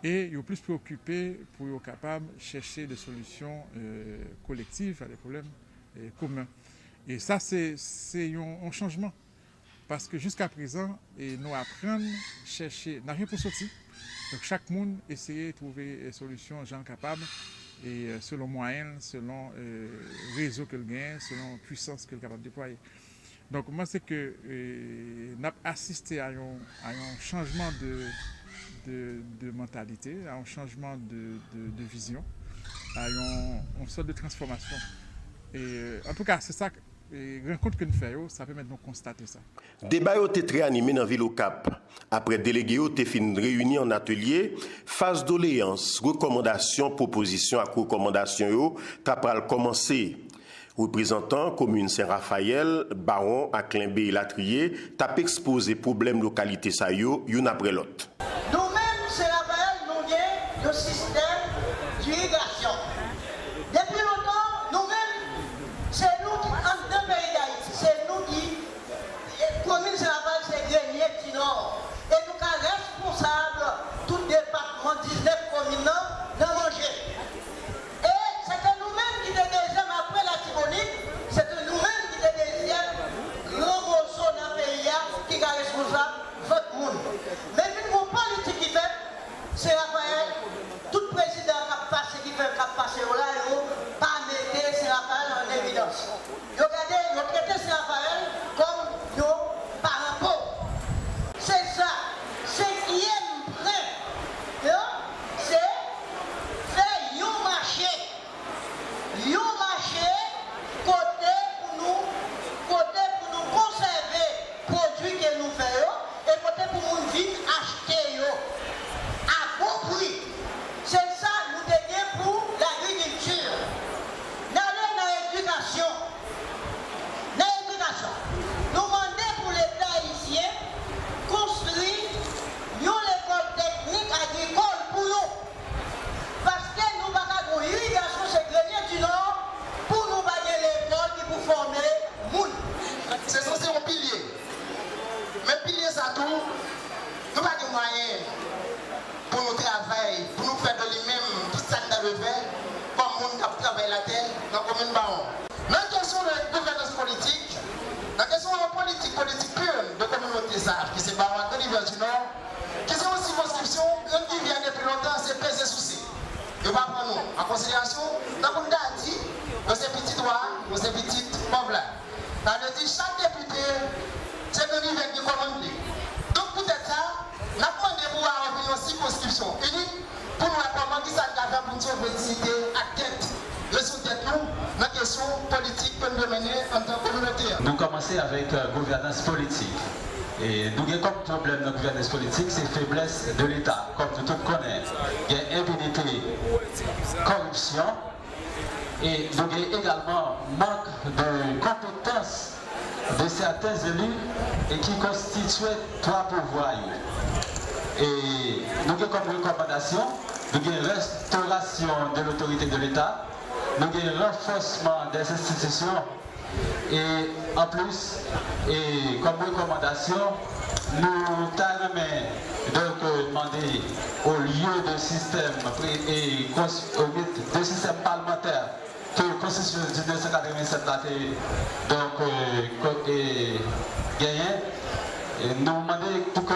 Et ils sont plus préoccupés pour être capables de chercher des solutions collectives à des problèmes communs. Et ça, c'est un changement. Parce que jusqu'à présent, nous apprenons à chercher, n'a rien pour sortir. Donc chaque monde essaie de trouver des solutions gens capables, et selon moyens, selon réseau qu'il gagne, selon la puissance qu'il est capable de déployer. Donc moi, c'est que nous avons assisté à un changement de mentalité, à un changement de vision, à une sorte de transformation. Et en tout cas, c'est ça, rencontre que nous faisons, ça permet de nous constater ça. Débat a été très animé dans la ville au Cap. Après délégué, on a fait une réunion en atelier, phase doléance, recommandations, propositions à recommandations, t'as commencé. Représentant commune Saint-Raphaël, Baron, Aclimbé et Latrier, t'as exposé problème localité ça une après l'autre. Nous-mêmes, Saint-Raphaël, nous avons le système d'irrigation. Depuis longtemps, nous-mêmes, c'est nous qui, en deux pays d'Haïti, c'est nous qui, commune Saint-Raphaël, c'est Grenier du Nord. Et nous sommes responsables, tout département, 19 communes, de manger. C'était nous-mêmes qui étions deuxième après la Tibonite, c'était nous-mêmes qui étions deuxième grand morceau dans le pays qui est responsable de votre monde. Mais une politique qui fait, c'est Raphaël, tout président travail pour nous faire de lui-même qui s'en a levé, comme monde qui travaille la terre dans la commune Baron. Dans la question de gouvernance politique, dans la question de politique pure de communauté sage, qui c'est Baron de l'hiver du Nord, qui c'est aussi circonscription, qui vient depuis longtemps, c'est peser souci. Il va prendre nous en considération, dans le monde dit, dans ces petits droits, dans ces petites pauvres. Ça veut dire chaque député, c'est le niveau qui commande. Donc peut-être ça, nous avons demandé pour avoir une circonscription unique pour nous apprendre qui ça va faire pour nous visiter à tête. Le soutien nous, la question politique que nous mener en tant que communauté. Nous commençons avec gouvernance politique. Et nous avons comme problème de gouvernance politique, c'est faiblesse de l'État. Comme tout le monde connaît, il y a impunité, corruption. Et nous avons également manque de compétences de certains élus et qui constituaient trois pouvoirs. Et nous avons comme recommandation, nous avons restauration de l'autorité de l'État, nous avons renforcement des institutions et en plus, et comme recommandation, nous avons demandé au lieu de système et de système parlementaire que la Constitution de 1987 a gagné, nous demandons pour que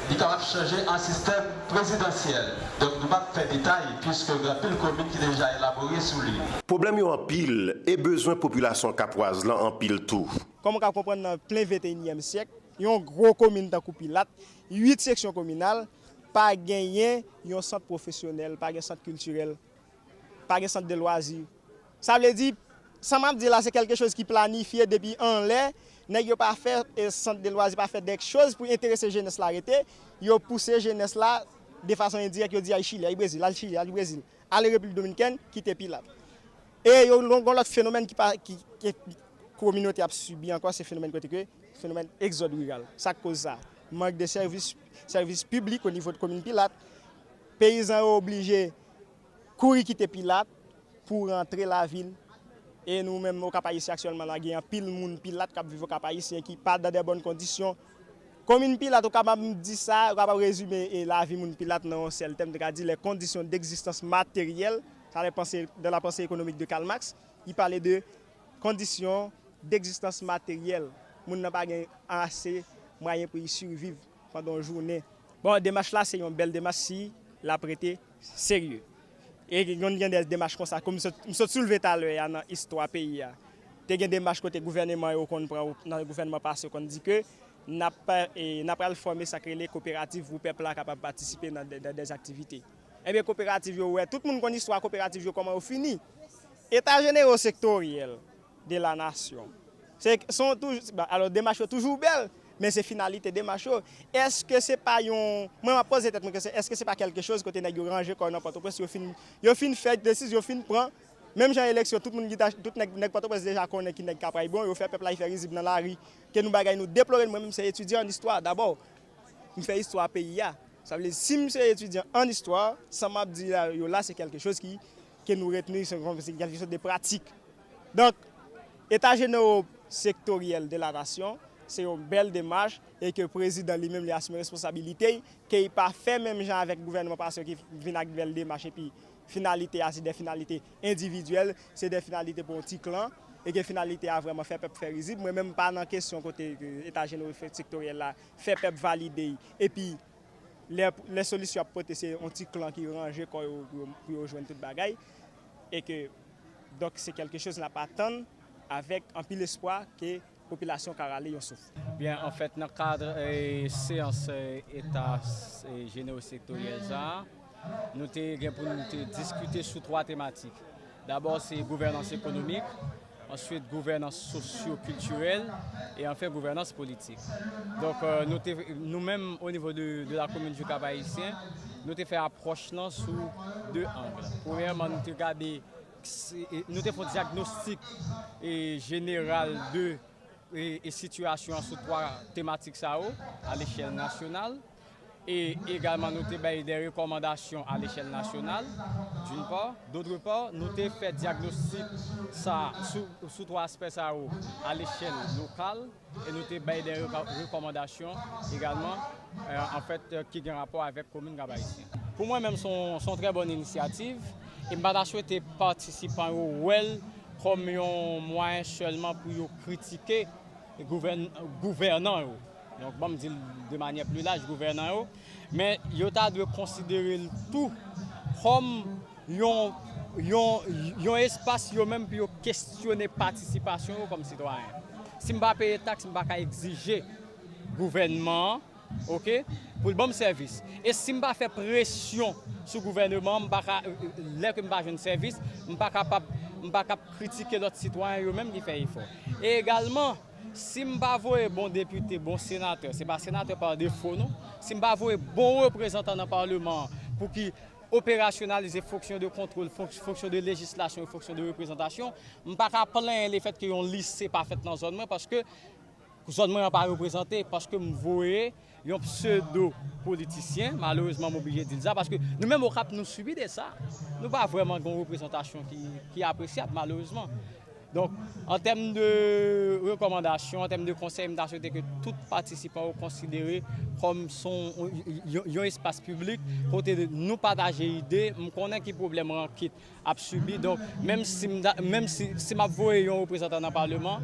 il capable de changer en système présidentiel. Donc nous ne pouvons pas faire détail puisque il y a pile commune qui est déjà élaboré sous lui. Problème en pile et besoin population capoise là en pile tout. Comme on peut comprendre dans plein 21e siècle, il y a une grosse commune dans Coupilat, 8 sections communales, pas gagné un centre professionnel, pas un centre culturel, pas un centre de loisirs. Ça veut dire, ça m'a dit là, c'est quelque chose qui planifié depuis un l'air. Nèg yo pas fait centre de loisirs, pas fait des choses pour intéresser jeunesse là arrêter, yo pousser jeunesse là de façon indirecte, yo dit à Chili, à Brésil, à Chili, à Brésil, à la République dominicaine quitter Pilat. Et yo l'autre phénomène qui communauté a subi encore ce phénomène phénomène exode rural. Ça cause ça. Manque de services publics au niveau de commune Pilat. Paysans sont obligés courir quitter Pilat pour rentrer la ville. Et nous-mêmes, au Cap-Haïtien, actuellement, il y a un pile de pilotes qui vivent au Cap-Haïtien qui pas dans de bonnes conditions. Comme une pilote, on peut dire ça, on peut résumer la vie de pilote dans un seul thème, de dire les conditions d'existence matérielle, ça dans la pensée économique de Karl Marx, il parlait de conditions d'existence matérielle. Moun n'a pas assez moyen pour y survivre pendant une journée. Bon, démarche là, c'est une belle démarche si la prêter sérieux. Et il y a des démarches comme ça, comme je soulevé tout à l'heure dans l'histoire du pays. Il y a des démarches côté gouvernement et dans le gouvernement passé qu'on dit que n'a pas formé les coopératives pour le peuple capable de participer dans des activités. Et bien coopérative tout le monde connaît l'histoire coopérative comment on finit. État général sectoriel de la nation. Alors démarches toujours belles. Mais c'est finalité des machos. Est-ce que c'est pas un moi me pose cette question, est-ce que c'est pas quelque chose côté nèg ranger comme n'importe quoi si yo fin fait décision fin prend même dans élection tout le monde tout nèg Port-au-Prince déjà connaît qui nèg capable bon yo fait peuple là il fait risible dans la rue que nous bagay nous déplorer moi même c'est étudiant en histoire d'abord me fait histoire pays là ça veut dire si c'est étudiant en histoire ça m'a dit là c'est quelque chose qui que nous retenir c'est quelque chose de pratique. Donc état général sectoriel de la nation, c'est une belle démarche et que le président lui-même a assumé responsabilité, qu'il n'a pas fait même gens avec le gouvernement parce qu'il vient avec une belle démarche et puis finalité, c'est des finalités individuelles, c'est des finalités pour un petit clan et que finalité a vraiment fait peuple faire risible. Moi même pas dans la question côté état général sectoriel là, fait peuple valider et puis les solutions à porter c'est un petit clan qui range pour rejoindre toute bagaille et que donc c'est quelque chose n'a pas attendre avec un pile espoir que population caralé yon souffre. Bien, en fait, dans le cadre de séance état général sectoriel, nous avons discuté sur 3 thématiques. D'abord, c'est gouvernance économique, ensuite gouvernance socio-culturelle et enfin gouvernance politique. Donc, nous-mêmes, au niveau de la commune du Cap-Haïtien, nous avons fait approche sous 2 angles. Premièrement, nous avons regardé, nous avons fait un diagnostic général de et situation sous 3 thématiques à l'échelle nationale. Et également, nous avons fait des recommandations à l'échelle nationale, d'une part. D'autre part, nous avons fait diagnostic ça sous 3 aspects ça, à l'échelle locale. Et nous avons fait des recommandations également, en fait, qui ont un rapport avec la commune Cap-Haïtien. Pour moi-même, c'est une très bonne initiative. Et je souhaite participer au comme un moyen seulement pour critiquer les gouvernants. Donc, je me dis de manière plus large, gouvernants, mais il doit considérer tout comme un espace même pour questionner la participation comme citoyen. Si je ne paye pas de taxes, je ne peux pas exiger gouvernement, ok, pour le bon service. Et si je ne fais pas pression sur le gouvernement, je ne peux pas un service, je ne peux pas critiquer l'autre citoyen eux-mêmes qui fait effort. Et également, si je ne pas un bon député, bon sénateur, ce n'est pas sénateur par défaut, non. Si je ne pas un bon représentant dans le Parlement pour qu'il opérationnalise les fonctions de contrôle, fonctions de législation et fonctions de représentation, je ne peux pas plaindre les faits qu'ils ont lycée pas fait dans la zone parce que la zone n'est pas représentée, parce que je vois un pseudo-politicien, malheureusement, je suis obligé de dire ça, parce que nous-mêmes au Cap, nous subissons de ça. Nous n'avons pas vraiment une représentation qui est appréciable, malheureusement. Donc, en termes de recommandations, en termes de conseils, je souhaite que tout participant soit considéré comme un espace public, côté nous partager des idées, nous connaissons quel problème qui a subi. Donc, même si je vois un représentant dans le Parlement,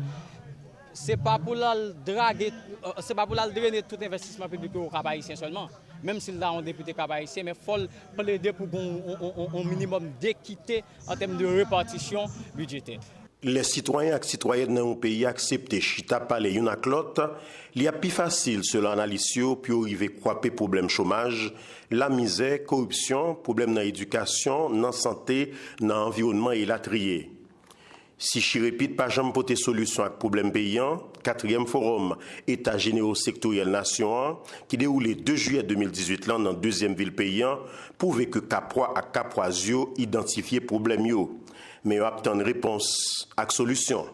ce n'est pas pour la draguer, c'est pas pour la drainer tout investissement public au Cap haïtien seulement. Même s'il a un député Cap haïtien, mais il faut plaider pour un minimum d'équité en termes de répartition budgétaire. Les citoyens et citoyennes dans un pays acceptent chita parler une avec l'autre, il y a plus facile selon l'analyse pour arriver à croiser le problème chômage, la misère, corruption, problème dans l'éducation, dans la santé, dans l'environnement et la trier. Si je répète, pas jamais porter solution à problème payant, 4e forum État généraux sectoriel nation qui déroulé 2 juillet 2018 là dans 2e ville payant, prouve que Caprois à Caproisio identifier problème yo. Mais on obtient une réponse à solution.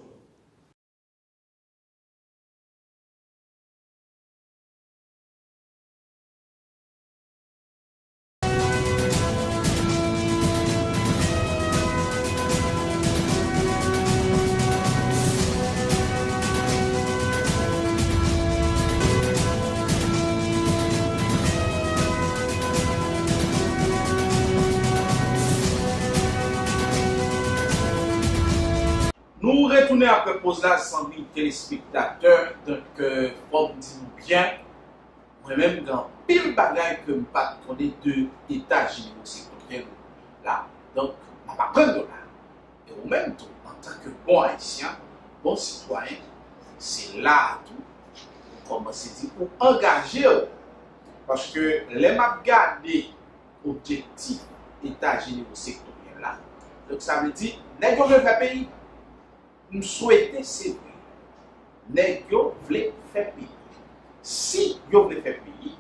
Nous retournons après pause là, 100 000 téléspectateurs. Donc, comme dit bien, moi-même, dans pile bagaille que je ne pas connaître de l'État général sectoriel là. Donc, je ne vais pas prendre là. Et au même temps, en tant que bon haïtien, bon citoyen, c'est là tout. Pour commencer à dire, pour engager. Parce que les m'a gardé objectif État général sectoriel là. Donc, ça veut dire, n'est-ce pas le pays? Nous souhaitons c'est vrai. Nèg yo vle faire pays. Si yo vle faire pays,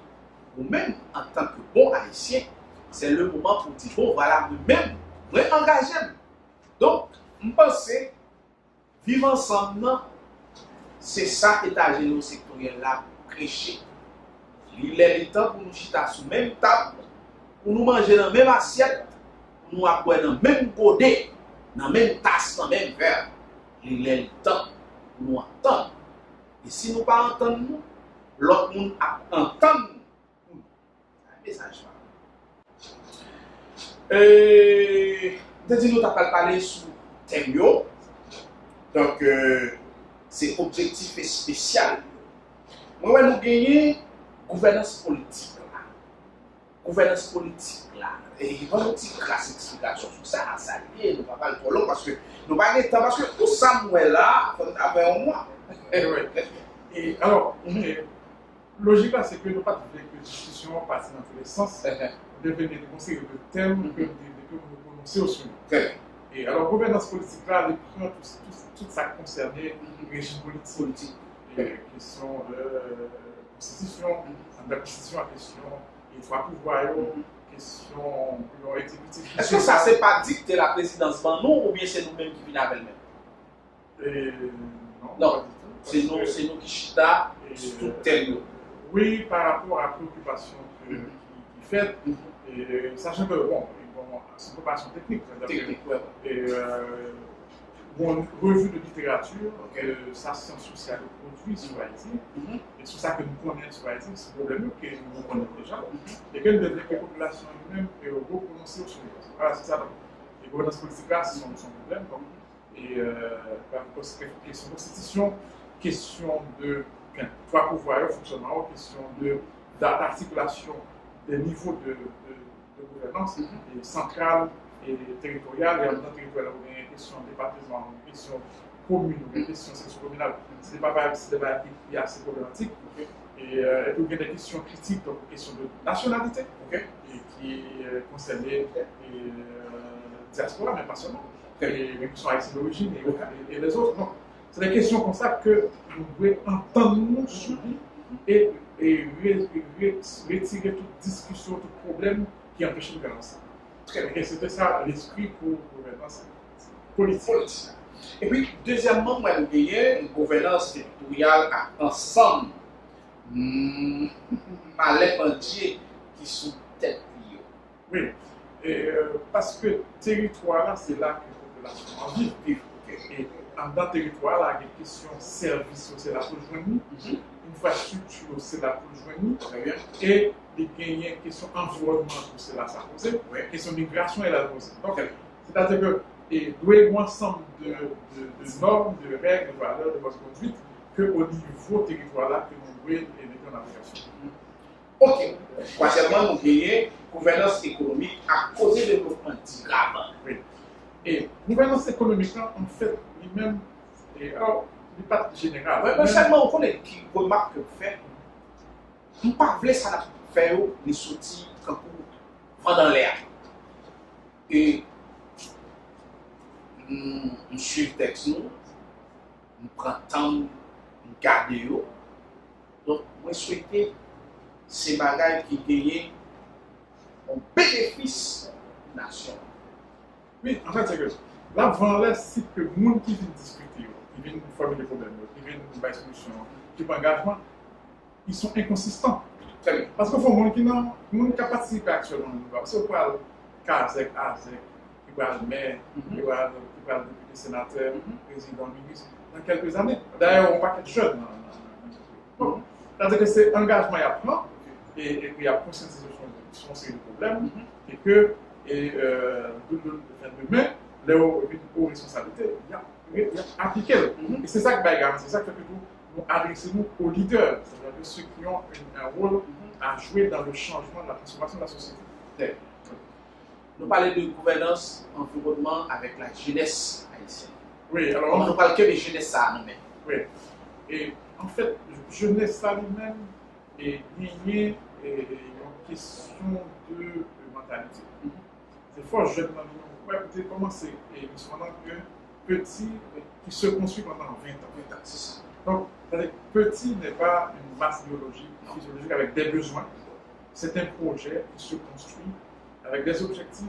ou même en tant que bon haïtien, c'est le moment pour dire bon voilà, moi-même, moi engagé. Donc, je pense vivre ensemble, c'est ça État général sectoriel là prêcher. Il est le temps pour nous chita sur même table, pour nous manger dans la même assiette, pour nous boire dans le même godet, dans la même tasse, dans le même verre. Il est le temps pour nous entendre. Et si nous ne pas entendre nous, l'autre monde entend nous. C'est un message. Nous avons parlé sur le thème. Donc, c'est objectif spécial. Moi, nous gagnons gouvernance politique. Gouvernance politique là. Et il va nous dire grâce explication sur ça, ça lié, nous ne va pas le trop long parce que nous ne pas le temps parce que tout ça nous est là avec un mois. Et alors, logiquement, c'est que nous pas que la discussion passe dans tous les sens, devenir des conseils de thèmes que nous prononcer au sujet. Et alors, gouvernance politique là, tout ça concerné le régime politique, question de constitution, la constitution en question, les 3 pouvoirs. Question exécutive. Est-ce que ça c'est pas dicté la présidence par nous ou bien c'est nous-mêmes qui venons avec elle-même? Non, c'est nous qui chita sur tout thème. Oui, par rapport à la préoccupation que qui fait, et sachant que, bon, c'est une préparation technique, et une revue de littérature, sa science sociale produit sur Haïti, et c'est ça que nous connaissons sur Haïti, c'est le problème que nous connaissons déjà, et que les populations elles-mêmes reprononcées sur les choses. Voilà, c'est ça. Les gouvernances politiques là, c'est son problème. Et question de constitution, question de trois pouvoirs, fonctionnement, question d'articulation des niveaux de gouvernance, et centrale et territoriale, et en même temps territoriale, il y a une question département, une question commune, une question socio-communale. Ce n'est pas qui est assez problématique. Et il y a des questions critiques, donc question de nationalité, et qui concerne les diaspora, mais pas seulement. Les questions haïtiennes d'origine et les autres. Donc, c'est des questions comme ça que nous devons entendre sur lui et retirer toute discussion, tout problème qui empêche de faire ça. Et c'était ça l'esprit pour gouvernance politique. Et puis, deuxièmement, moi, nous avons une gouvernance territoriale ensemble. Malais entier qui sont tête. Oui, parce que territoire là, c'est là que la population vit. Et dans le territoire là, il y a des questions services, c'est là pour joindre, infrastructure, c'est là pour joindre, et il y a une question environnement, c'est là ça pose, question migration, elle a posé. Donc, c'est-à-dire que il doit y avoir un ensemble de normes, de règles, de valeurs, de bonne conduite, qu'au niveau territoire là, que nous devons mettre en application. Ok. Troisièmement, nous avons gouvernance économique à cause du développement durable. Oui. Et gouvernance économique, en fait, lui-même, n'est pas général. Mais seulement, on connaît qui remarque que fait. On ne peut pas ça faire les sorties quand on va dans l'air. Et on suit le texte, nous prenons le temps, nous gardons. Donc, moi, je souhaitais ces bagages qui gagnent un bénéfice de la nation. Oui, en fait, c'est que là, c'est que les gens qui viennent discuter, qui viennent former des problèmes, qui viennent faire des solutions, qui prennent engagement, ils sont inconsistants. Parce qu'il faut que les gens qui participent actuellement, parce qu'on parle Kazek, qui parle maire, qui parle député, sénateur, président, ministre, dans quelques années. D'ailleurs, on va être jeunes. C'est-à-dire que c'est engagement à prendre, et puis il y a conscientisation sur une série de problèmes, et que demain, les hauts responsabilités, il y a appliqué. Et c'est ça que c'est ça que nous adressons aux leaders, c'est-à-dire ceux qui ont un rôle à jouer dans le changement, de la transformation de la société. Nous parlons de gouvernance environnement avec la jeunesse haïtienne. Oui, alors on ne parle que de jeunesse à nous-mêmes. Oui. Et en fait, jeunesse à lui-même est liée à une question de mentalité. C'est fort jeune dans l'union. Écoutez, comment c'est pendant que petit qui se construit pendant 20 ans. C'est ça. Donc, petit n'est pas une masse biologique, physiologique avec des besoins. C'est un projet qui se construit avec des objectifs,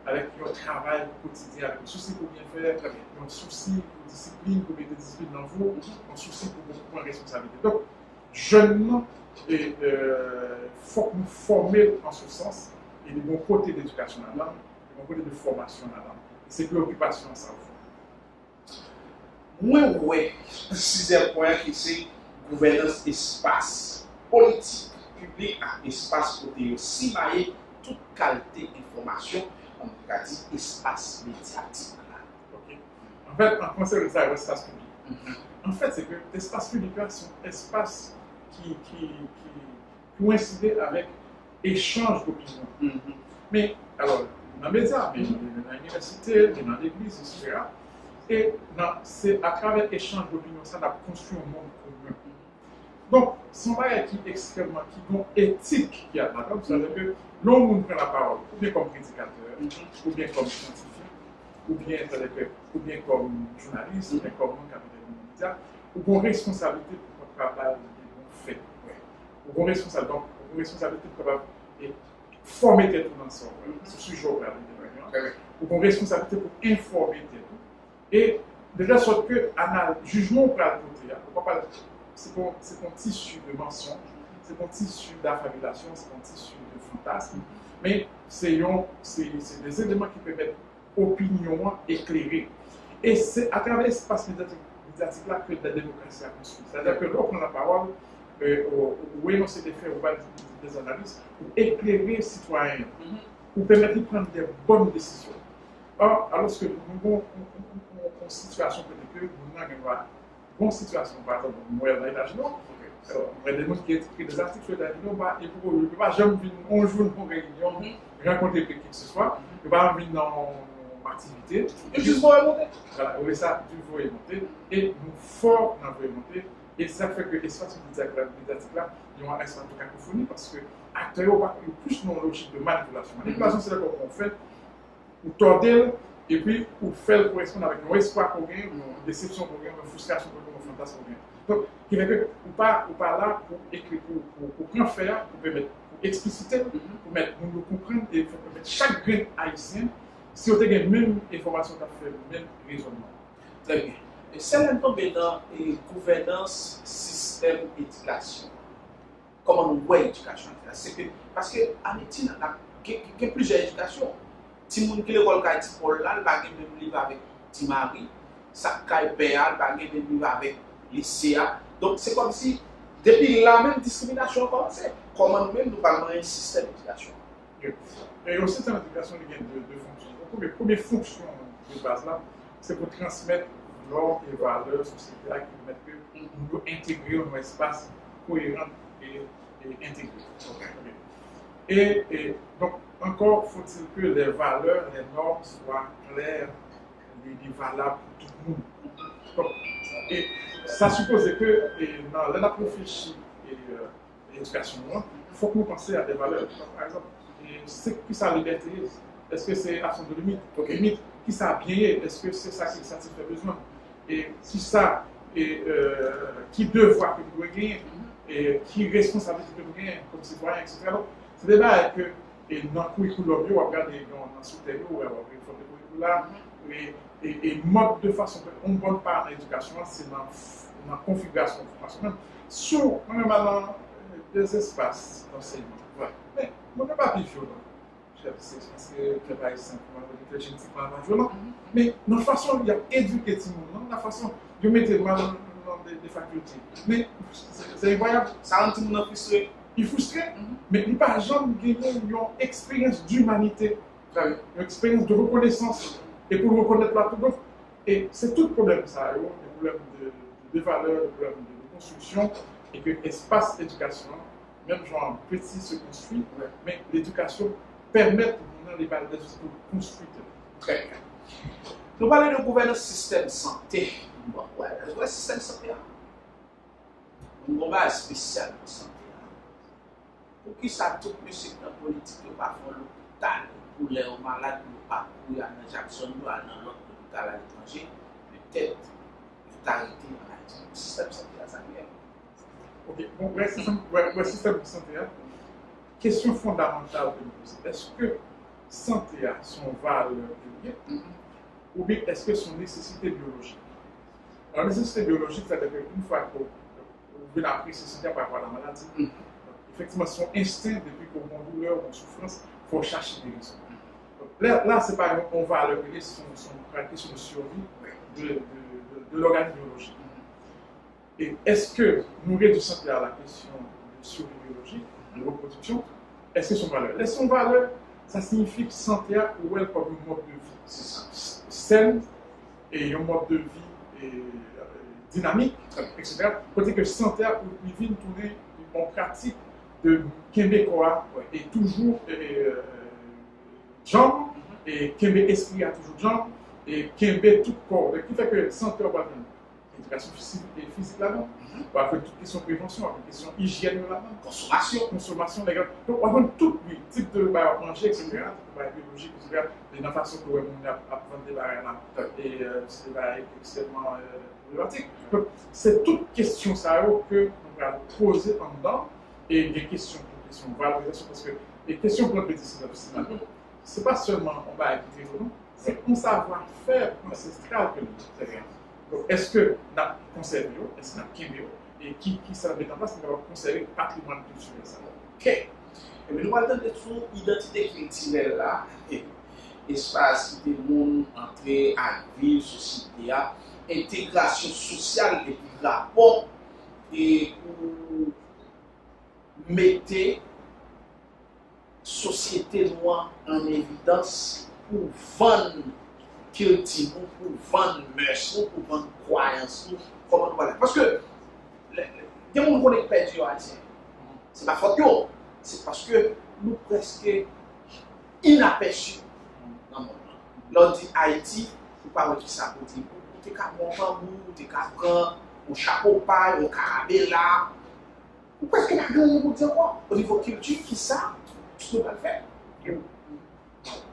avec un travail quotidien, avec un souci pour bien faire, un souci pour discipline, pour mettre des disciplines dans vous, un souci pour beaucoup de responsabilité. Donc, jeunement, il faut que nous formions en ce sens, et les bons côtés d'éducation là-dedans, les bons côtés de formation là-dedans. C'est préoccupation à ça. Oui, sixième point qui c'est gouvernance espace politique public à espace côté aussi maillé toute qualité d'information, on a dit espace médiatique. Okay. En fait, en conseil de ça, l'espace public. En fait, c'est que l'espace public là, c'est un espace qui coïncide avec échange d'opinions. Mais, alors, dans les médias, mais dans l'université, dans l'église, etc. Et c'est à travers l'échange d'opinions, ça a construit un monde commun. Donc, c'est un bagage qui est extrêmement, qui est une éthique qui a là-dedans. C'est-à-dire que l'on prend la parole, ou bien comme prédicateur, ou bien comme scientifique, ou bien comme journaliste, ou bien comme capitaine de médias, ou bien responsabilité pour notre travail des bons faits. Ou bien responsabilité pour former tout ensemble. C'est ce jour là, ou bien responsabilité pour informer tout. Et de la sorte que, le jugement pour la côté, c'est un tissu de mensonge, c'est un tissu d'affabulation, c'est un tissu fantasme, mais c'est des éléments qui permettent opinion éclairée. Et c'est à travers l'espace médiatique-là que la démocratie a construit. C'est-à-dire que là, on prend la parole, ou énoncer des faits, ou des analyses, pour éclairer les citoyens, pour permettre de prendre des bonnes décisions. Or, alors que nous avons une situation que nous avons une bonne situation, par exemple, moi, dans l'État-Unis, il y a des gens qui écrivent des articles sur l'État-Unis, et pour eux, ils ne peuvent pas jamais venir un jour dans une réunion, rencontrer qui que ce soit, ils ne peuvent pas venir dans une activité. Et juste pour remonter. Voilà, on ça du volet monter, et nous fort dans le volet monter, et ça fait que l'espace médiatique-là, il y a un espace de cacophonie, parce que acteurs ont plus dans logique de manipulation. Manipulation, c'est là qu'on fait, ou tordre, et puis ou faire correspondre avec nos espoirs qu'on gagne, nos déceptions qu'on gagne, nos frustrations qu'on gagne, nos fantasmes qu'on gagne. Donc, qui fait que ou pas là pour écrire, pour prendre faire, pour permettre, pour expliciter, pour mettre, nous comprendre et pour permettre chaque grain haïtien, si on a la même information, on a fait le même raisonnement. Très bien. Et c'est là tombé dans la gouvernance, système, éducation. Comment nous voyons l'éducation? C'est que, parce qu'en Haïti, il y a plusieurs éducations. Si vous avez l'école qui Paul là, il va même livre avec Timari, ça caille PA, il va même livre avec l'ICA. Donc c'est comme si, depuis la même discrimination commence, comment nous-mêmes nous parlons d'un système d'éducation. Et au système d'éducation, il y a deux fonctions. Donc, la première fonction de base là, c'est pour transmettre normes et valeurs sociétales qui permettent que nous intégrer dans un espace cohérent et intégré. Et donc, encore faut-il que les valeurs, les normes soient claires et valables pour tout le monde. Donc, et ça suppose que dans la réfléchie et l'éducation, il faut que nous pensions à des valeurs. Par exemple, c'est qui ça liberté? Est-ce que c'est absence de limite? Donc, limite, qui ça a bien? Est-ce que c'est ça qui satisfait besoin? Et si ça, qui devoir que nous devons gagner? Et qui responsabilité que nous gagnons comme citoyens, etc. Donc, c'est des bails que dans le curriculum, on regarde dans le sous-texte, on regarde le curriculum, et mode de façon, on ne parle pas en éducation, c'est dans la configuration formationnelle. Sur, dans des espaces d'enseignement. Mais, on ne peut pas plus violent. Parce que le travail est simplement génétiquement violent. Mais, dans la façon, il y a éduqué tout le monde, dans la façon, de mettre dans des facultés. Mais, c'est incroyable. Ça rend tout le monde frustré. Il est frustré, mais il n'a pas jamais gagné une expérience d'humanité, une expérience de reconnaissance, et pour reconnaître la tout. Et c'est tout le problème, ça, le problème de valeurs, le problème de construction, et que l'espace éducation, même genre petit se construit, mais l'éducation permet de les valeurs pour construire. Très bien. Nous parlons de gouvernance système santé. Bon, le système santé, un combat spécial pour santé. Pour qui ça tout le secteur politique ne pas faire l'hôpital pour les malades qui ne pas courir à Jackson ou à l'autre hôpital à l'étranger, peut-être il arrêté le système santé à sa vie. Ok, bon, le système de santé, question fondamentale que nous posons. Est-ce que santé a son valeur biologique ou bien est-ce que son nécessité biologique? Alors, la nécessité biologique, c'est-à-dire qu'une fois qu'on veut la prise de santé par rapport à la maladie, effectivement, son instinct, depuis qu'on a douleur ou souffrance, il faut chercher des raisons. Là c'est pas on va regarder son question de survie de l'organe biologique. Et est-ce que nous réduisons à la question de survie biologique, de reproduction, est-ce que son valeur? Son valeur, ça signifie que santé ou elle comme un mode de vie saine et un mode de vie dynamique, etc. Côté que santé ou vient tourner en pratique de Québécois et toujours jambes, et Québec esprit a toujours jambes, et Québec tout corps. Qui fait que santé au bâtiment, éducation physique là-dedans, avec toute question de prévention, avec question hygiène là-dedans, consommation, les gars. Donc, on a tout type de manger, etc., biologique, etc., de la façon que on apprend des barrières là, et c'est extrêmement problématique. Donc, c'est toute question ça que on va poser en dedans. Et des questions de valorisation, parce que les questions pour la médecine ce n'est pas seulement on va écouter ou non, c'est un savoir-faire ancestral que nous avons. Donc, est-ce que nous avons conservé, est-ce que nous avons et qui ça met en place, nous avons conservé le patrimoine culturel. Ok. Mais nous parlons de son identité culturelle là, espace qui est monde entré à ville, société, intégration sociale et puis rapport et pour mettre société noire en évidence pour vendre culture, pour vendre mœurs, pour vendre croyances, comment voilà. Parce que des gens qui ont perdu haïtien, c'est pas faute, c'est parce que nous presque inaperçus dans le monde. L'on dit Haïti, il ne faut pas voir qui ça pour dire. Tu es qu'à mon bambou, tu es qu'à prendre un chapeau paille, un carabella. Ou presque la gagne pour dire quoi? Au niveau culture, qui ça? Tu ne peux pas le faire.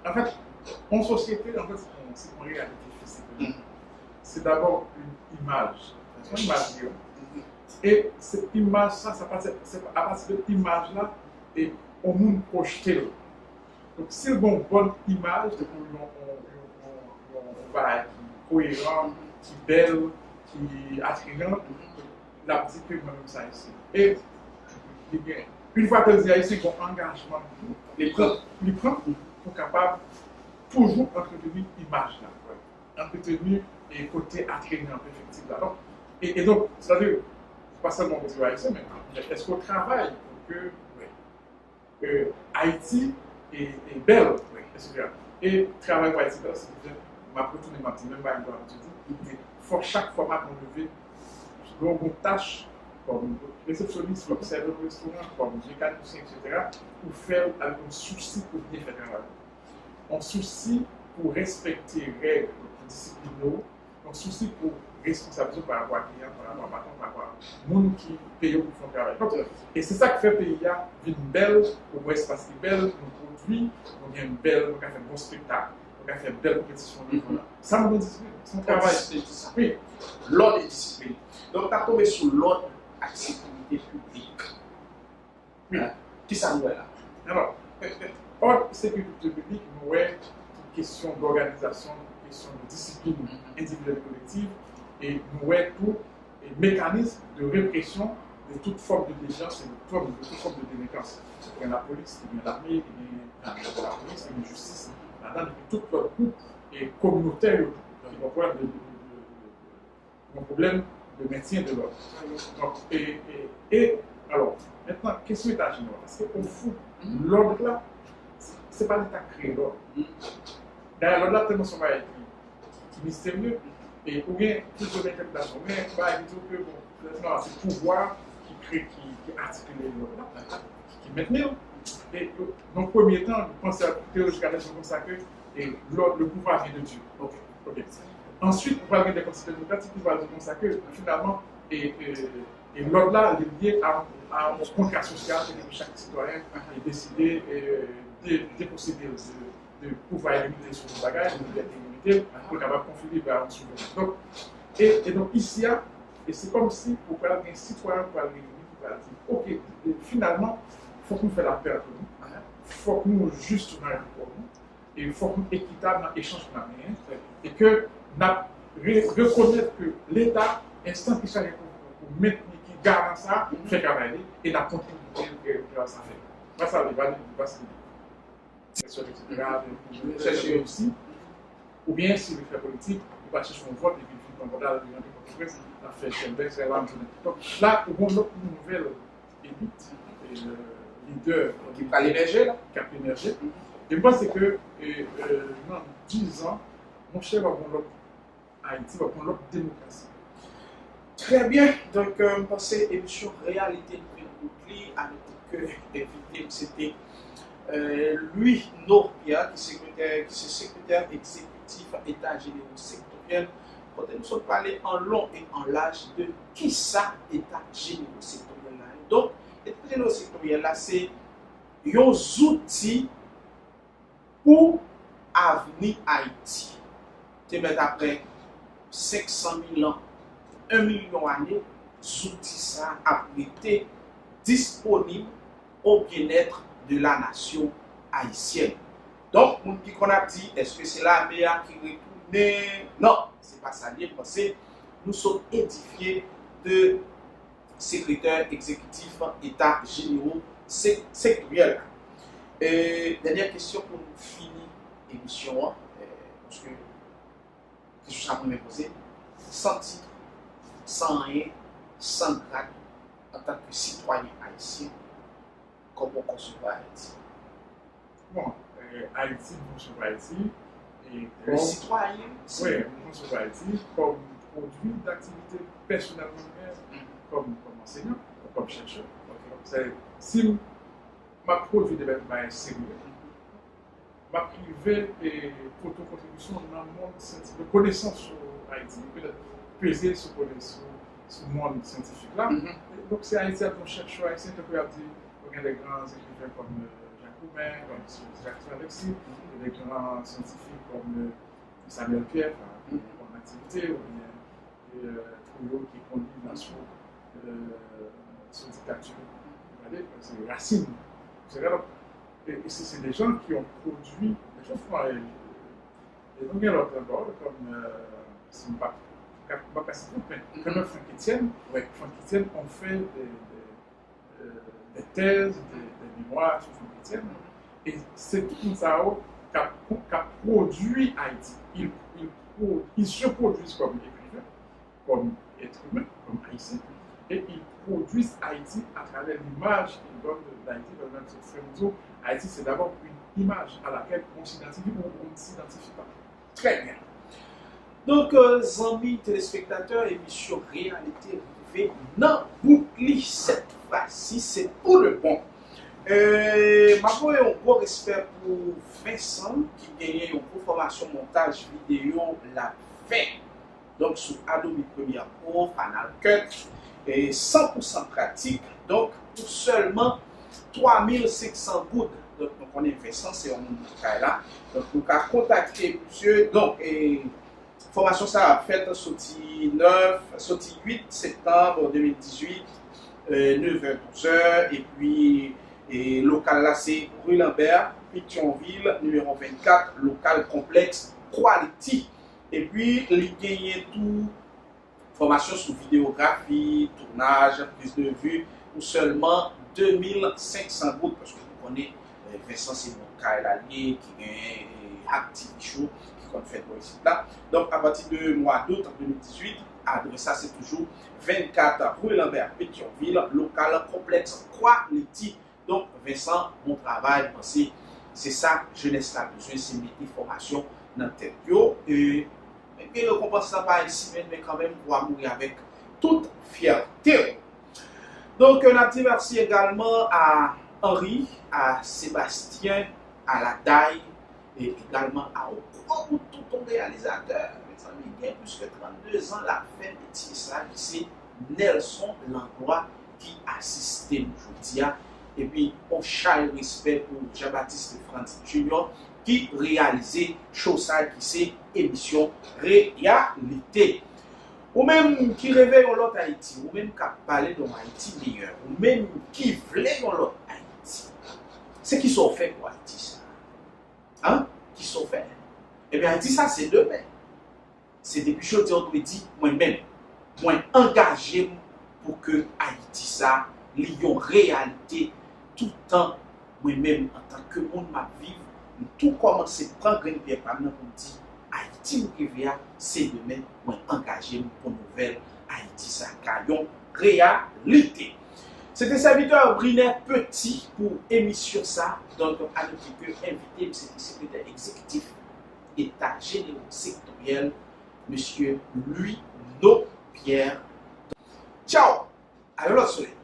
En fait, en société, en fait, c'est une réalité physique. C'est d'abord une image. C'est une image. Et cette image, c'est à partir de cette image-là, et on nous projette. Donc, si on a une bonne image, on va être cohérent, qui est belle, qui est attrayante, la petite que même ça ici. Et une fois que les Haïtiens ont un engagement, les prend sont capables toujours entretenir l'image là, entretenir les côtés attrayants, effectivement. Donc, et donc, c'est-à-dire, pas seulement aux Haïtiens, mais est-ce qu'on travaille pour que Haïti est belle, et travailler pour Haïti belle, c'est-à-dire, ma retourner ma petite même pas il faut chaque format qu'on leve, une tâche comme réceptionniste, l'observateur du restaurant, comme mécanicien, etc., pour faire avec un souci pour bien faire le travail. Un souci pour respecter les règles disciplinaux, un souci pour responsabiliser par rapport à client, par rapport à patron, par rapport à monde qui paye pour faire le travail. Et c'est ça qui fait que le pays a une belle, au moins espace qui est belle, nos produits, on a une belle, on a fait un bon spectacle, on a fait une belle compétition. Ça nous discipline, c'est un travail. Oui, l'ordre et discipline. Donc, tu as tombé sur l'ordre à sécurité publique. Oui. Qui ça nous est là? Alors, ordre sécurité publique, nous avons une question d'organisation, une question de discipline individuelle et collective, et nous avons tout un mécanisme de répression de toute forme de déviance et de toute forme de délinquance. Il y a la police, il y a l'armée, il y a la police, il y a la justice, là-dedans, tout notre groupe est communautaire qui va avoir un problème de maintien de l'ordre. Et alors, maintenant, question état général, parce qu'au fond, l'ordre là, ce n'est pas l'État qui crée l'ordre. D'ailleurs, l'ordre là, tellement son bail qui est mystérieux, et ou bien plus de l'interprétation, mais il va dire que bon, c'est le pouvoir qui crée, qui articule l'ordre là, qui maintient. Et dans le premier temps, je pense théologiquement comme ça que le pouvoir vient de Dieu. Okay. Ensuite, on va avoir des concepts démocratiques qui vont dire comme ça que finalement, et l'ordre là est lié à un contrat social que chaque citoyen est décidé de déposséder de pouvoir éliminer sur le bagage, de l'immunité, pour capable de confiner vers un souverain. Et donc ici, et c'est comme si pour avoir un citoyen pour aller qui va dire, ok, finalement, il faut qu'on fasse la paix entre nous, il faut que nous justes dans pour nous, et il faut qu'on soit équitable dans l'échange de la main, et que reconnaître que l'État, instant qui s'arrête pour maintenir, qui garde ça, fait travailler, et la continuité que ça fait. Moi, ça va se chercher aussi, ou bien si le fait politique, il va chercher un vote et puis il va dans le la fait Chelbeck, c'est là. Donc là, on a une nouvelle élite, leader qui va l'énergie là. Qui a l'énergie. Et moi, c'est que dans 10 ans, mon cher va prendre l'autre Haïti, va prendre l'autre démocratie. Très bien, donc je pense que l'émission Réalité de Bouclier avec que invité, c'était Louis Norbia, qui est secrétaire exécutif État généraux sectoriel. Nous sommes parlé en long et en large de qui ça État généraux sectoriel là. Donc, État généraux sectoriel là, c'est un outil pour avenir Haïti. C'est mettre après 500 000 ans, 1 million d'années, outils ça a été disponible au bien-être de la nation haïtienne. Donc, on dit qu'on a dit, est-ce que c'est la meilleure qui retourne? Non, c'est pas ça. Parce que nous sommes édifiés de secrétaire exécutif État généraux sectoriels. Et dernière question pour nous finir l'émission, parce que question ça me poser, sans titre, sans rien, sans grade, en tant que citoyen haïtien, comment concevoir Haïti? Bon, Haïti, concevoir Haïti, et Le citoyen, oui, concevoir Haïti comme produit d'activité personnelle, comme enseignant, comme chercheur. Si je produis des bâtiments sérieux, ma privé et contre-contribution dans le monde scientifique, de connaissance sur Haïti, peut-être peser sur le monde scientifique là. Donc c'est Haïti à ton chercheur haïtien, tu peux dire, il y a des grands écrivains comme Jacques Roumain, comme Jacques Alexis, des grands scientifiques comme Samuel Pierre, en activité, ou bien Trouillot qui conduit une nation sous dictature. C'est Racine. Et c'est des gens qui ont produit des choses font. Et donc, il y a l'autre d'abord, comme c'est pas comme Franck Etienne, Franck Etienne ont fait des thèses, des mémoires sur Franck Etienne. Et c'est tout ça qui a produit Haïti. Ils se produisent comme écrivains, comme êtres humains, comme haïtiens. Et ils produisent Haïti à travers l'image qu'ils donnent d'Haïti. Dans notre frère, Haïti, c'est d'abord une image à laquelle on s'identifie ou on ne s'identifie pas. Très bien. Donc, amis téléspectateurs, émission Réalité Rivée, non, boucli cette fois-ci, c'est pour le bon. Ma foi, un gros respect pour Vincent qui gagne une formation montage vidéo la fin. Donc, sur Adobe Premiere Pro, Final Cut, et 100% pratique. Donc, pour seulement 3500 gouttes. Donc, on est Vincent, c'est un cas là. Donc, nous avons contacté monsieur. Donc, formation ça a fait sorti 8 septembre 2018, 9h-12h. Et puis, local là, c'est rue Lambert, Pétionville, numéro 24, local complexe Quality. Et puis, il y a tout. Formation sur vidéographie, tournage, prise de vue, pour seulement 2500 gouttes, parce que vous connaissez Vincent, c'est mon cas l'allié qui est actif show, qui compte faire ici là. Donc, à partir du mois d'août 2018, adresse ça c'est toujours 24 rue Lambert, Pétionville, local complexe Quality. Donc, Vincent, mon travail, c'est ça, jeunesse a besoin, c'est mes formations dans la tête. Et le récompense pas ici, mais quand même, pour mourir avec toute fierté. Donc, un petit merci également à Henri, à Sébastien, à la Daille, et également à tout ton réalisateur. Mes amis, il y a plus que 32 ans, la fin de ça, c'est Nelson Langlois qui assiste aujourd'hui. Et puis, on charge respect pour Jean-Baptiste Francis Junior qui réalisait chose qui c'est émission Réalité. Ou même qui réveille l'autre Haïti, ou même qui parle de Haïti meilleur, ou même qui voulait dans l'autre Haïti. C'est qui sont faits pour Haïti ça. Hein? Qui sont faits. Eh bien Haïti ça c'est demain. C'est depuis que je dis moi-même, moi engagé pour que Haïti ça, l'ayons réalité tout le temps, moi-même en tant que monde ma vie. Tout commence à prendre une pierre par nous pour dire Haïti ou Rivea, c'est demain pour engagé pour nouvelle Haïti ça caillon réalité. C'était serviteur Brinet Petit pour émission ça. Donc à notre peu invité, c'était le secrétaire exécutif État général sectoriel, monsieur Louis No Pierre. Ciao, à l'autre soleil.